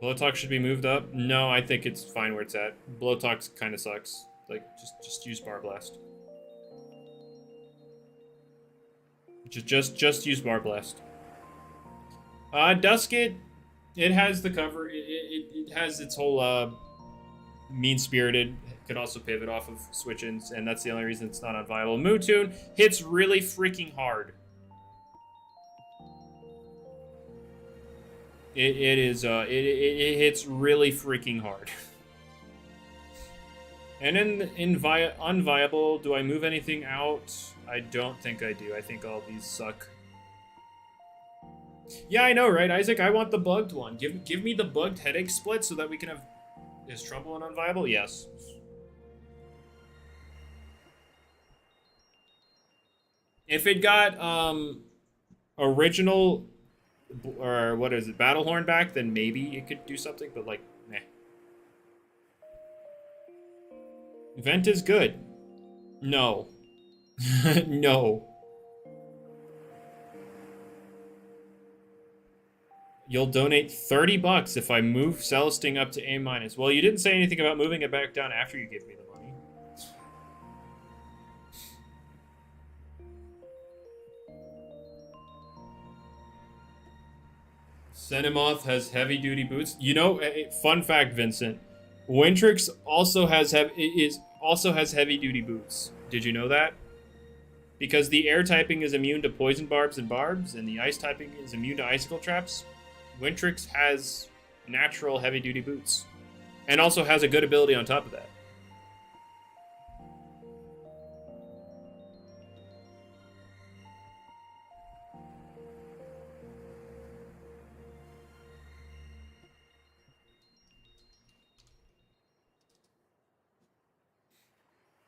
Blowtox should be moved up. No, I think it's fine where it's at. Blowtox kind of sucks. Like, just use Bar Blast. Just use Bar Blast. Dusket, it has the cover. It has its whole mean-spirited. Could also pivot off of switch-ins, and that's the only reason it's not unviable. Mewtwo hits really freaking hard. It hits really freaking hard. And in unviable, do I move anything out? I don't think I do. I think all these suck. Yeah, I know, right, Isaac? I want the bugged one. Give me the bugged headache split so that we can have... Is Trumbull an unviable? Yes. If it got original, or what is it, Battlehorn back, then maybe it could do something, but like, meh. Vent is good. No. No. You'll donate $30 if I move Celesting up to A-. Well, you didn't say anything about moving it back down after you give me the money. Cinemoth has heavy-duty boots. You know, fun fact, Vincent. Wintrix also has heavy duty boots. Did you know that? Because the air typing is immune to poison barbs, and the ice typing is immune to icicle traps. Wintrix has natural heavy duty boots, and also has a good ability on top of that.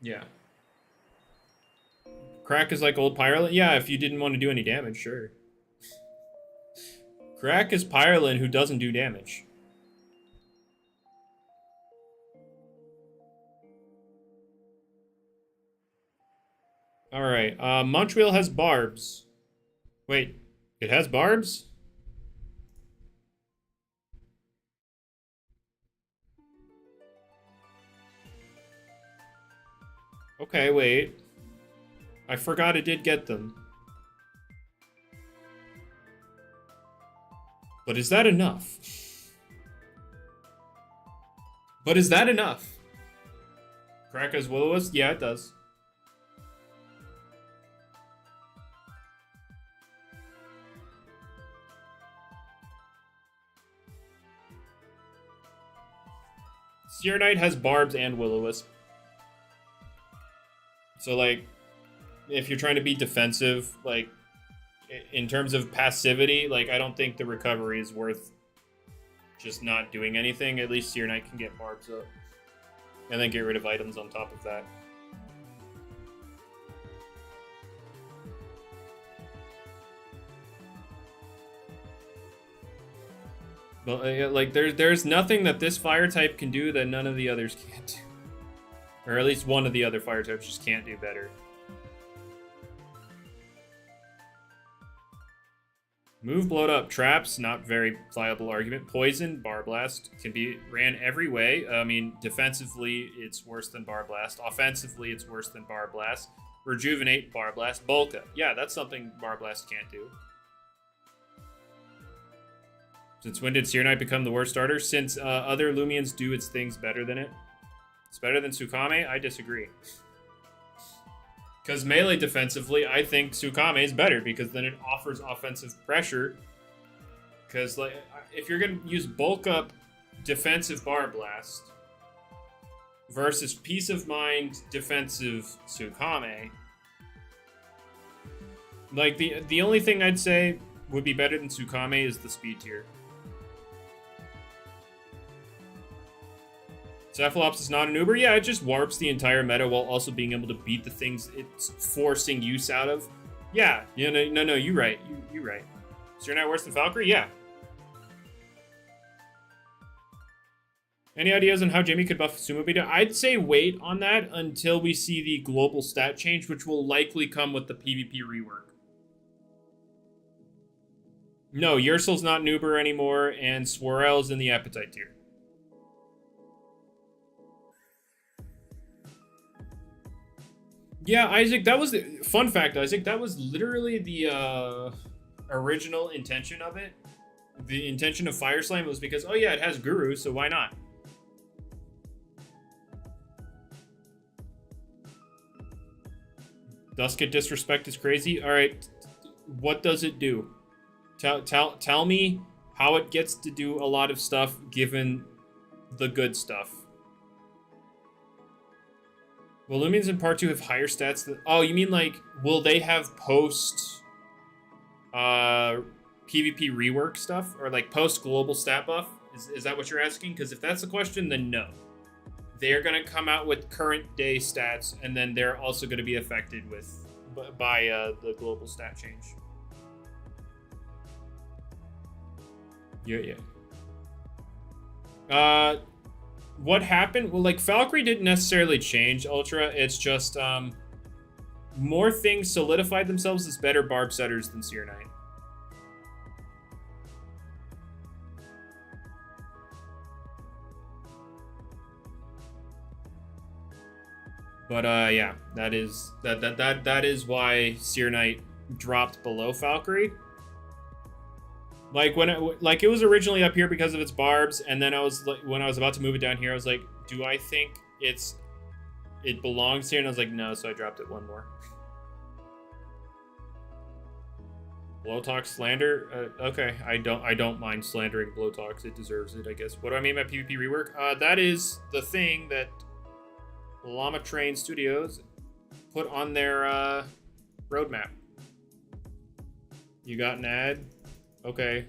Yeah. Crack is like old Pirlin? Yeah, if you didn't want to do any damage, sure. Crack is Pirlin who doesn't do damage. Alright, Munchwheel has barbs. Wait, it has barbs? Okay, wait. I forgot it did get them. But is that enough? But is that enough? Crack as Will-O-Wisp? Yeah, it does. Seer Knight has barbs and Will-O-Wisp. So, like, if you're trying to be defensive, like, in terms of passivity, like, I don't think the recovery is worth just not doing anything. At least Seer Knight can get barbs up. And then get rid of items on top of that. But, like, there's nothing that this fire type can do that none of the others can't do. Or at least one of the other fire types just can't do better. Move, blowed up, traps, not very viable argument. Poison, Bar Blast, can be ran every way. I mean, defensively, it's worse than Bar Blast. Offensively, it's worse than Bar Blast. Rejuvenate, Bar Blast. Bulk Up. Yeah, that's something Bar Blast can't do. Since when did Seer Knight become the worst starter? Since other Lumions do its things better than it. It's better than Tsukame? I disagree. Because melee defensively, I think Tsukame is better because then it offers offensive pressure. Because like, if you're going to use bulk up defensive Bar Blast versus Peace of Mind defensive Tsukame, like the only thing I'd say would be better than Tsukame is the speed tier. Cephalops is not an Uber. Yeah, it just warps the entire meta while also being able to beat the things it's forcing use out of. Yeah, no, you're right. You're right. So you're not worse than Valkyrie? Yeah. Any ideas on how Jimmy could buff Sumo Beta? I'd say wait on that until we see the global stat change, which will likely come with the PvP rework. No, Ursul's not an Uber anymore, and Swirl's in the Appetite tier. Yeah, Isaac, that was the fun fact, Isaac. That was literally the original intention of it. The intention of Fire Slam was because, oh yeah, it has Guru, so why not? Dusket Disrespect is crazy. All right, what does it do? Tell me how it gets to do a lot of stuff given the good stuff. Will Lumions in Part 2 have higher stats than... Oh, you mean like, will they have post PvP rework stuff? Or like post global stat buff? Is that what you're asking? Because if that's the question, then no. They're going to come out with current day stats, and then they're also going to be affected by the global stat change. Yeah. What happened? Well, like, Valkyrie didn't necessarily change Ultra. It's just, more things solidified themselves as better barb setters than Seer Knight. But, yeah, that is why Seer Knight dropped below Valkyrie. Like like it was originally up here because of its barbs, and then I was like, when I was about to move it down here, I was like, do I think it belongs here? And I was like, no, so I dropped it one more. Blowtalk slander? Okay, I don't mind slandering Blowtalks. It deserves it, I guess. What do I mean by PvP rework? That is the thing that Llama Train Studios put on their roadmap. You got an ad? Okay.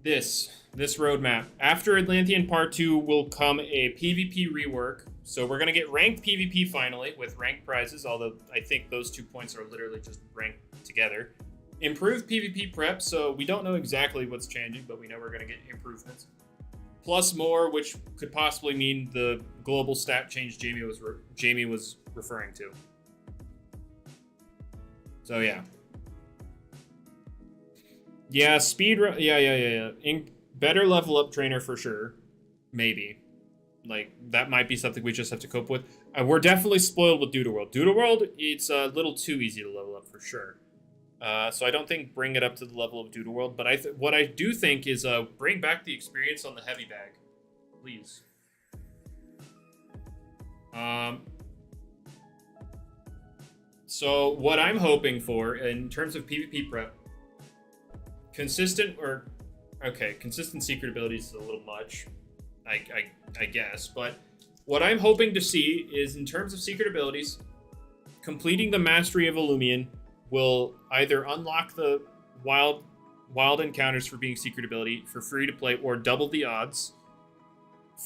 This roadmap. After Atlantean Part 2 will come a PvP rework. So we're going to get ranked PvP finally with ranked prizes, although I think those 2 points are literally just ranked together. Improved PvP prep, so we don't know exactly what's changing, but we know we're going to get improvements. Plus more, which could possibly mean the global stat change Jamie was referring to. So yeah. Yeah, yeah. Better level up trainer for sure. Maybe. Like, that might be something we just have to cope with. We're definitely spoiled with Doodle-World. Doodle-World, it's a little too easy to level up for sure. So I don't think bring it up to the level of Doodle-World, but what I do think is bring back the experience on the heavy bag. Please. So what I'm hoping for in terms of PvP prep, consistent secret abilities is a little much, I guess, but what I'm hoping to see is in terms of secret abilities, completing the mastery of a Loomian will either unlock the wild encounters for being secret ability for free to play or double the odds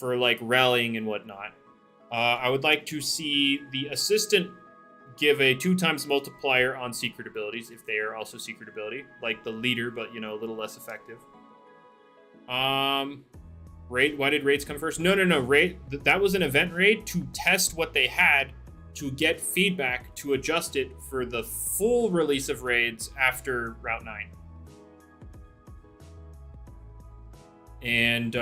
for like rallying and whatnot. I would like to see the assistant give a 2x multiplier on secret abilities if they are also secret ability, like the leader, but a little less effective. Raid. Why did raids come first? No. Raid. That was an event raid to test what they had, to get feedback to adjust it for the full release of raids after Route 9. And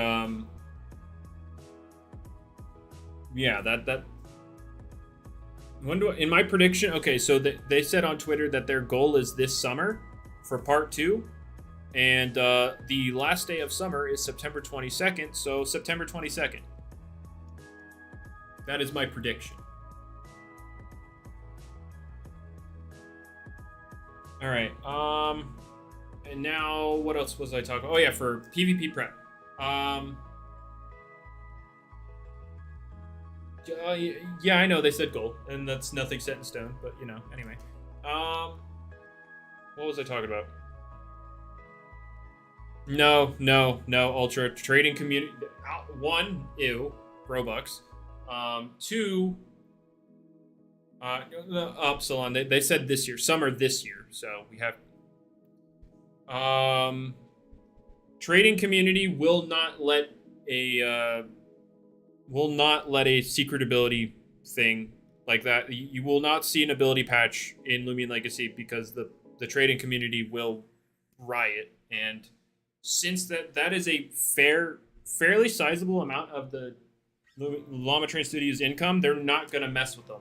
yeah, that in my prediction, okay, so they said on Twitter that their goal is this summer for Part 2, and the last day of summer is September 22nd, so September 22nd. That is my prediction. All right, and now what else was I talking? Oh yeah, for PvP prep. Yeah, I know they said goal, and that's nothing set in stone, but anyway. What was I talking about? No, Ultra trading community. 1, ew, Robux. 2, Upsilon. They said this year, summer this year, so we have. Trading community will not let a secret ability thing like that. You will not see an ability patch in Loomian Legacy because the trading community will riot. And since that is a fairly sizable amount of the Llama Train Studios income, they're not going to mess with them.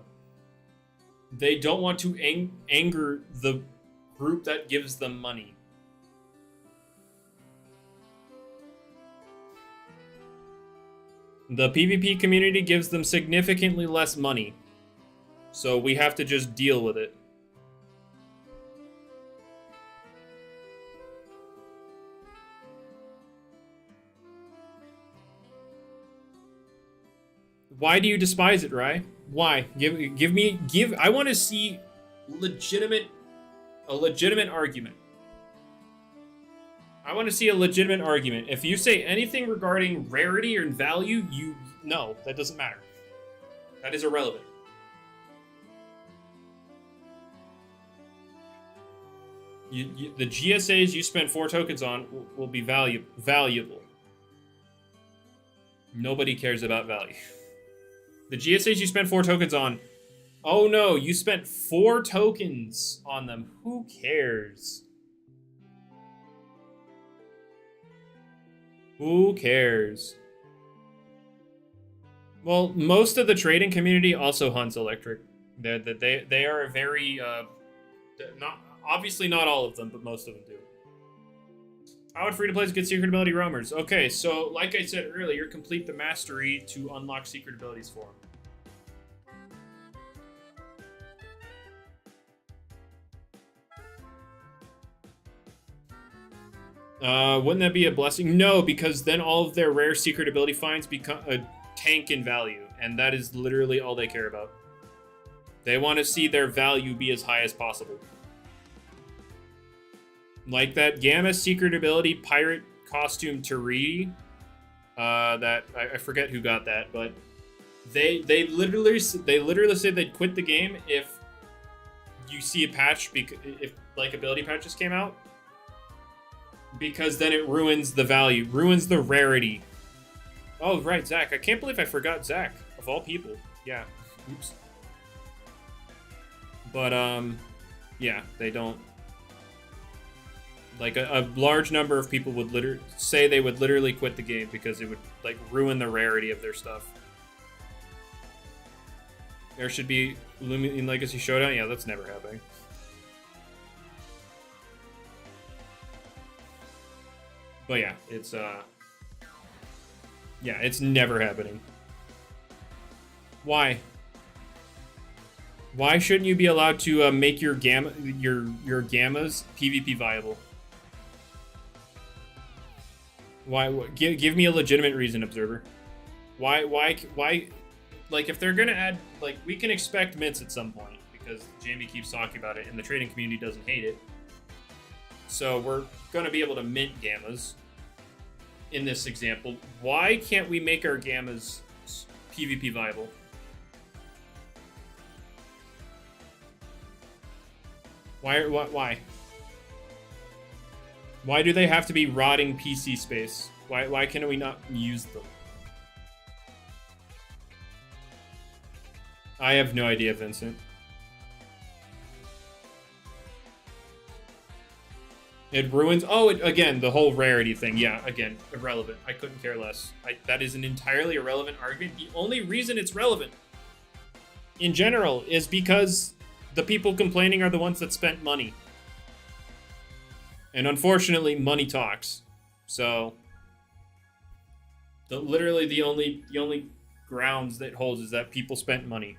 They don't want to anger the group that gives them money. The PvP community gives them significantly less money, so we have to just deal with it. Why do you despise it, Rai? Why? I want to see a legitimate argument. I want to see a legitimate argument. If you say anything regarding rarity or value, no, that doesn't matter. That is irrelevant. The GSAs you spent 4 tokens on will be valuable. Nobody cares about value. The GSAs you spent 4 tokens on, oh no, you spent 4 tokens on them. Who cares? Who cares? Well, most of the trading community also hunts electric. They are a very not obviously not all of them, but most of them do. How would free to play get secret ability roamers? Okay, so like I said earlier, complete the mastery to unlock secret abilities for them. Wouldn't that be a blessing? No, because then all of their rare secret ability finds become a tank in value, and that is literally all they care about. They want to see their value be as high as possible. Like that Gamma secret ability pirate costume Taree. That I forget who got that, but they literally said they'd quit the game if you see a patch if like ability patches came out. Because then it ruins the value, ruins the rarity. Oh, right, Zach. I can't believe I forgot Zach, of all people. Yeah, oops. But, yeah, they don't... Like, a large number of people would say they would literally quit the game because it would, like, ruin the rarity of their stuff. There should be Loomian Legacy Showdown? Yeah, that's never happening. But yeah, it's never happening. Why? Why shouldn't you be allowed to make your gammas PvP viable? Why? Give me a legitimate reason, Observer. Why? Like, if they're gonna add, like, we can expect mints at some point because Jamie keeps talking about it, and the trading community doesn't hate it. So we're gonna be able to mint gammas. In this example, why can't we make our gammas PvP viable? Why? Why do they have to be rotting PC space? Why can we not use them? I have no idea, Vincent. It ruins... Oh, again, the whole rarity thing. Yeah, again, irrelevant. I couldn't care less. That is an entirely irrelevant argument. The only reason it's relevant, in general, is because the people complaining are the ones that spent money. And unfortunately, money talks. So, literally the only grounds that holds is that people spent money.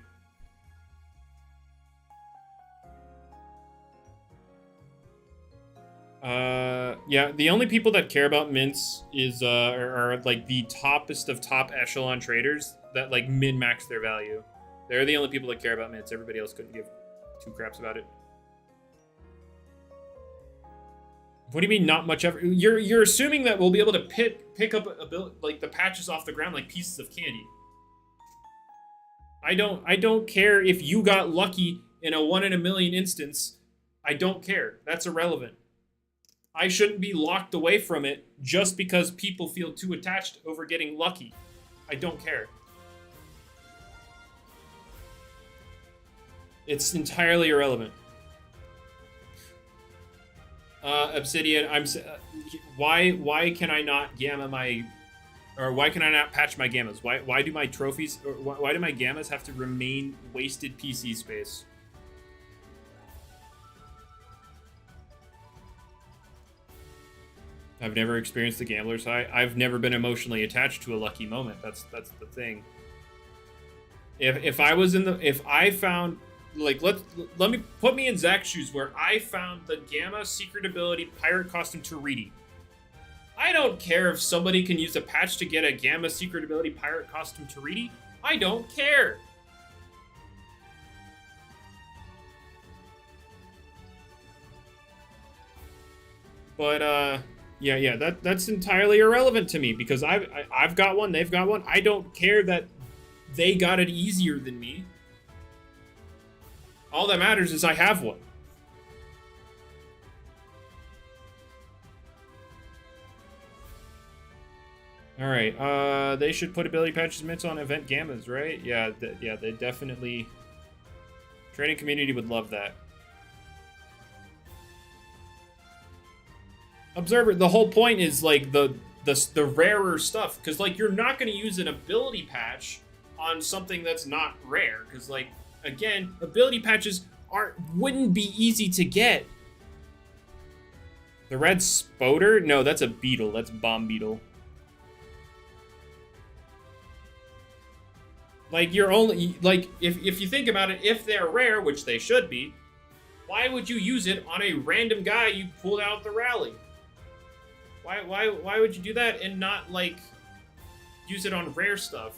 Yeah, the only people that care about mints is, are like the toppest of top echelon traders that, like, min-max their value. They're the only people that care about mints. Everybody else couldn't give two craps about it. What do you mean, not much effort? You're assuming that we'll be able to pick up like the patches off the ground like pieces of candy. I don't care if you got lucky in a 1 in a million instance. I don't care. That's irrelevant. I shouldn't be locked away from it just because people feel too attached over getting lucky. I don't care. It's entirely irrelevant. Obsidian, why can I not gamma my, or why can I not patch my gammas? Why do my trophies, or why do my gammas have to remain wasted PC space? I've never experienced the gambler's high. I've never been emotionally attached to a lucky moment. That's the thing. If I found, like, let me put me in Zach's shoes where I found the Gamma secret ability pirate costume Taree. I don't care if somebody can use a patch to get a Gamma secret ability pirate costume Taree. I don't care. But yeah, that's entirely irrelevant to me because I've got one, they've got one. I don't care that they got it easier than me. All that matters is I have one. All right, they should put ability patches mints on event gammas, right? Yeah, they definitely. Trading community would love that. Observer, the whole point is like the rarer stuff, because like you're not going to use an ability patch on something that's not rare. Because, like, again, ability patches wouldn't be easy to get. The red Spoder? No, that's a beetle. That's bomb beetle. Like, you're only, like, if you think about it, if they're rare, which they should be, why would you use it on a random guy you pulled out the rally? Why would you do that and not, like, use it on rare stuff?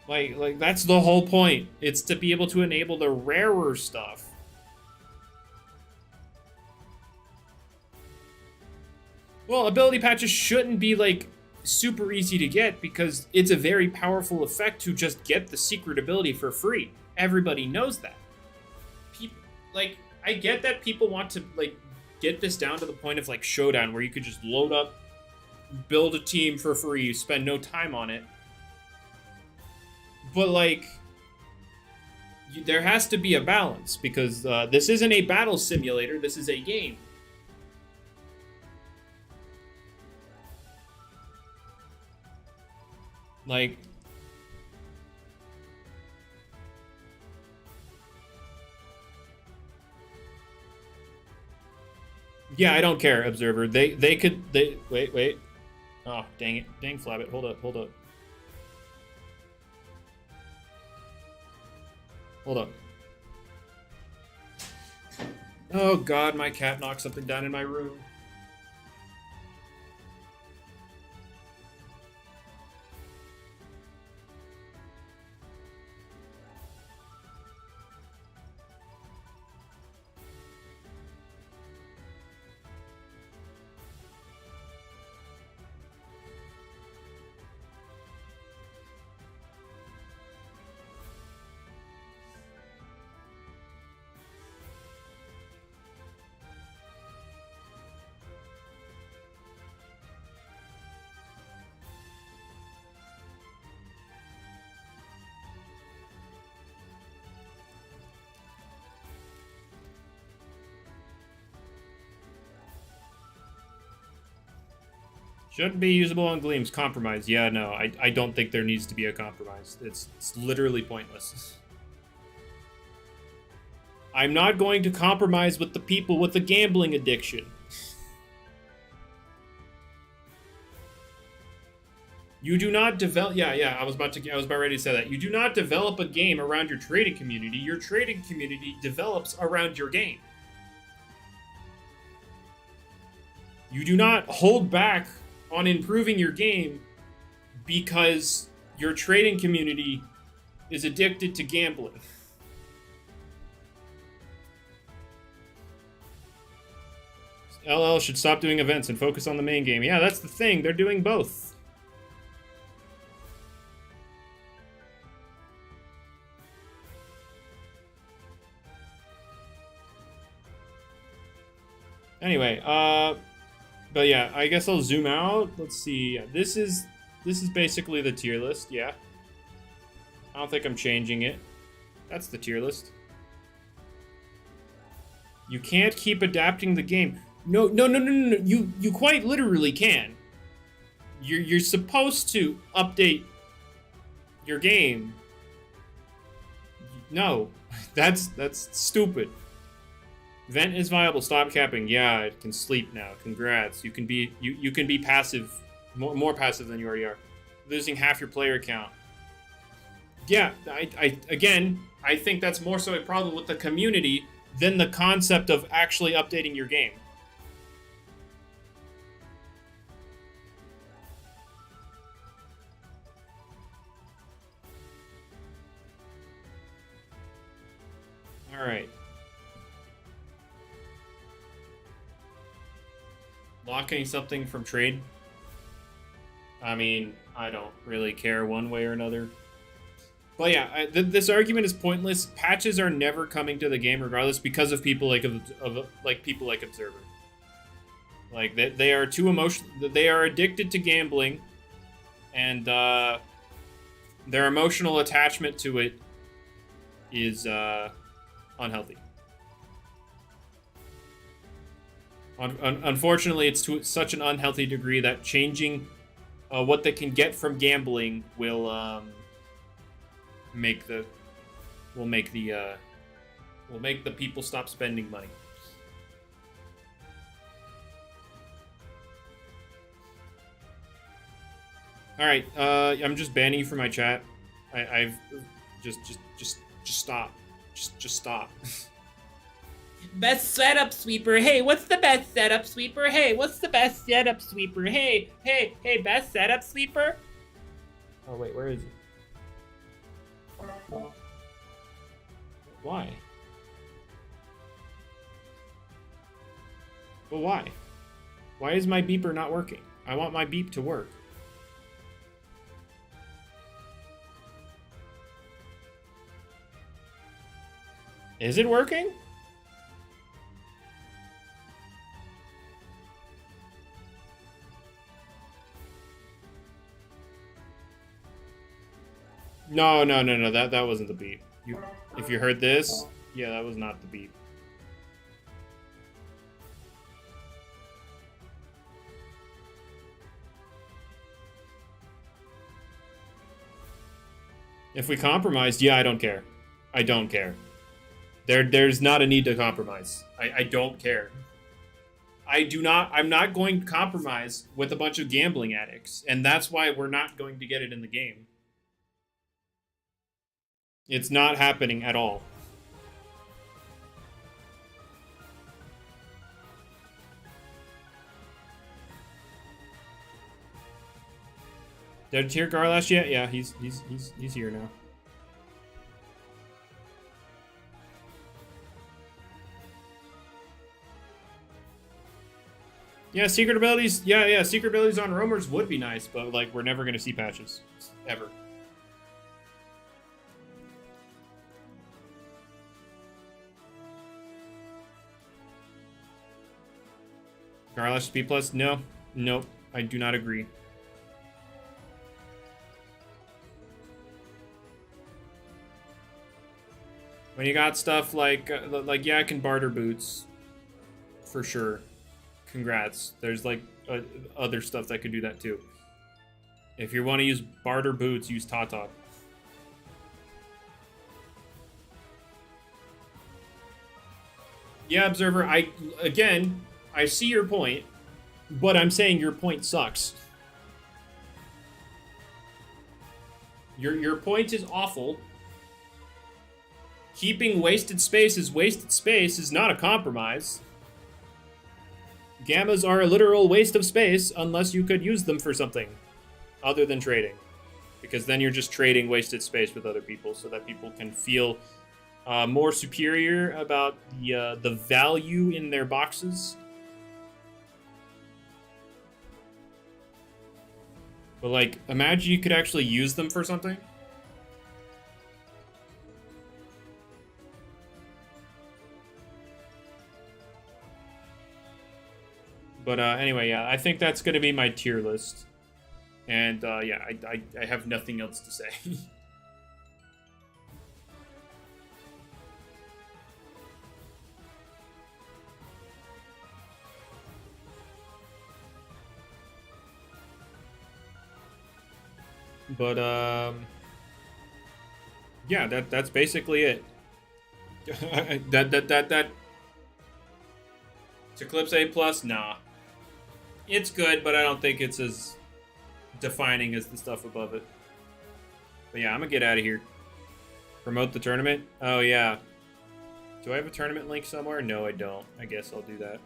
Like that's the whole point. It's to be able to enable the rarer stuff. Well, ability patches shouldn't be, like, super easy to get because it's a very powerful effect to just get the secret ability for free. Everybody knows that. Like, I get that people want to, like, get this down to the point of, like, Showdown, where you could just load up, build a team for free, spend no time on it. But, like, there has to be a balance, because this isn't a battle simulator, this is a game. Like, yeah, I don't care, Observer. They wait. Oh, dang it. Dang Flabbit. Hold up. Oh god, my cat knocked something down in my room. Shouldn't be usable on Gleams. Compromise. Yeah, no, I don't think there needs to be a compromise. It's literally pointless. I'm not going to compromise with the people with the gambling addiction. You do not develop. Yeah. I was about ready to say that. You do not develop a game around your trading community. Your trading community develops around your game. You do not hold back on improving your game because your trading community is addicted to gambling. LL should stop doing events and focus on the main game. Yeah, that's the thing. They're doing both. Anyway, but yeah, I guess I'll zoom out. Let's see. This is basically the tier list, yeah. I don't think I'm changing it. That's the tier list. You can't keep adapting the game. No. You quite literally can. You're supposed to update your game. No, that's stupid. Vent is viable. Stop capping. Yeah, it can sleep now. Congrats. You can be passive, more passive than you already are. Losing half your player count. Yeah, I think that's more so a problem with the community than the concept of actually updating your game. All right. Locking something from trade? I mean, I don't really care one way or another. But yeah, this argument is pointless. Patches are never coming to the game regardless because of people like people like Observer. Like they are too emotional. They are addicted to gambling, and their emotional attachment to it is unhealthy. Unfortunately, it's to such an unhealthy degree that changing what they can get from gambling will make the people stop spending money. All right, I'm just banning you from my chat. I've just stop. Just stop. Best setup sweeper. Hey, what's the best setup sweeper? Hey, what's the best setup sweeper? Hey, best setup sweeper? Oh wait, where is it? Why? Well, why? Why is my beeper not working? I want my beep to work. Is it working? No. That wasn't the beep. If you heard this, yeah, that was not the beep. If we compromised, yeah, I don't care. I don't care. There's not a need to compromise. I don't care. I'm not going to compromise with a bunch of gambling addicts, and that's why we're not going to get it in the game. It's not happening at all. Did you hear Garlash yet? Yeah, he's here now. Yeah, secret abilities. Yeah, secret abilities on roamers would be nice, but like we're never gonna see patches, ever. Garlash B+? No. Nope. I do not agree. When you got stuff like yeah, I can barter boots. For sure. Congrats. There's like other stuff that could do that too. If you want to use barter boots, use Tata. Yeah, Observer, I see your point, but I'm saying your point sucks. Your point is awful. Keeping wasted space is not a compromise. Gammas are a literal waste of space unless you could use them for something other than trading. Because then you're just trading wasted space with other people so that people can feel more superior about the value in their boxes. But like, imagine you could actually use them for something. But anyway, yeah, I think that's going to be my tier list. And yeah, I have nothing else to say. But yeah, that's basically it. that Eclipse A+, nah. It's good, but I don't think it's as defining as the stuff above it. But yeah, I'm gonna get out of here. Promote the tournament? Oh yeah. Do I have a tournament link somewhere? No, I don't. I guess I'll do that.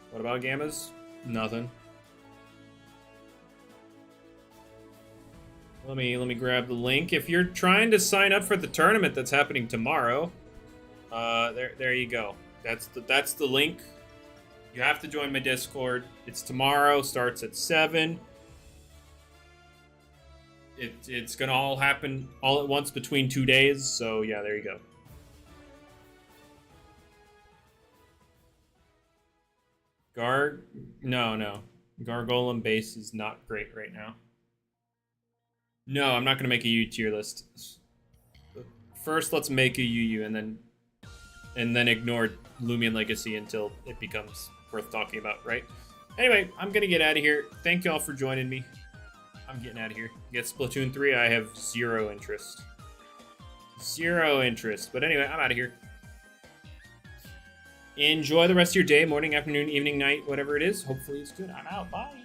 What about Gammas? Nothing. Let me grab the link. If you're trying to sign up for the tournament that's happening tomorrow, there you go. That's the link. You have to join my Discord. It's tomorrow, starts at 7. It's gonna all happen all at once between 2 days, so yeah, there you go. No. Gargolem base is not great right now. No, I'm not gonna make a U tier list. First, let's make a UU and then ignore Loomian Legacy until it becomes worth talking about, right? Anyway, I'm going to get out of here. Thank y'all for joining me. I'm getting out of here. Get Splatoon 3. I have zero interest. Zero interest. But anyway, I'm out of here. Enjoy the rest of your day, morning, afternoon, evening, night, whatever it is. Hopefully it's good. I'm out. Bye.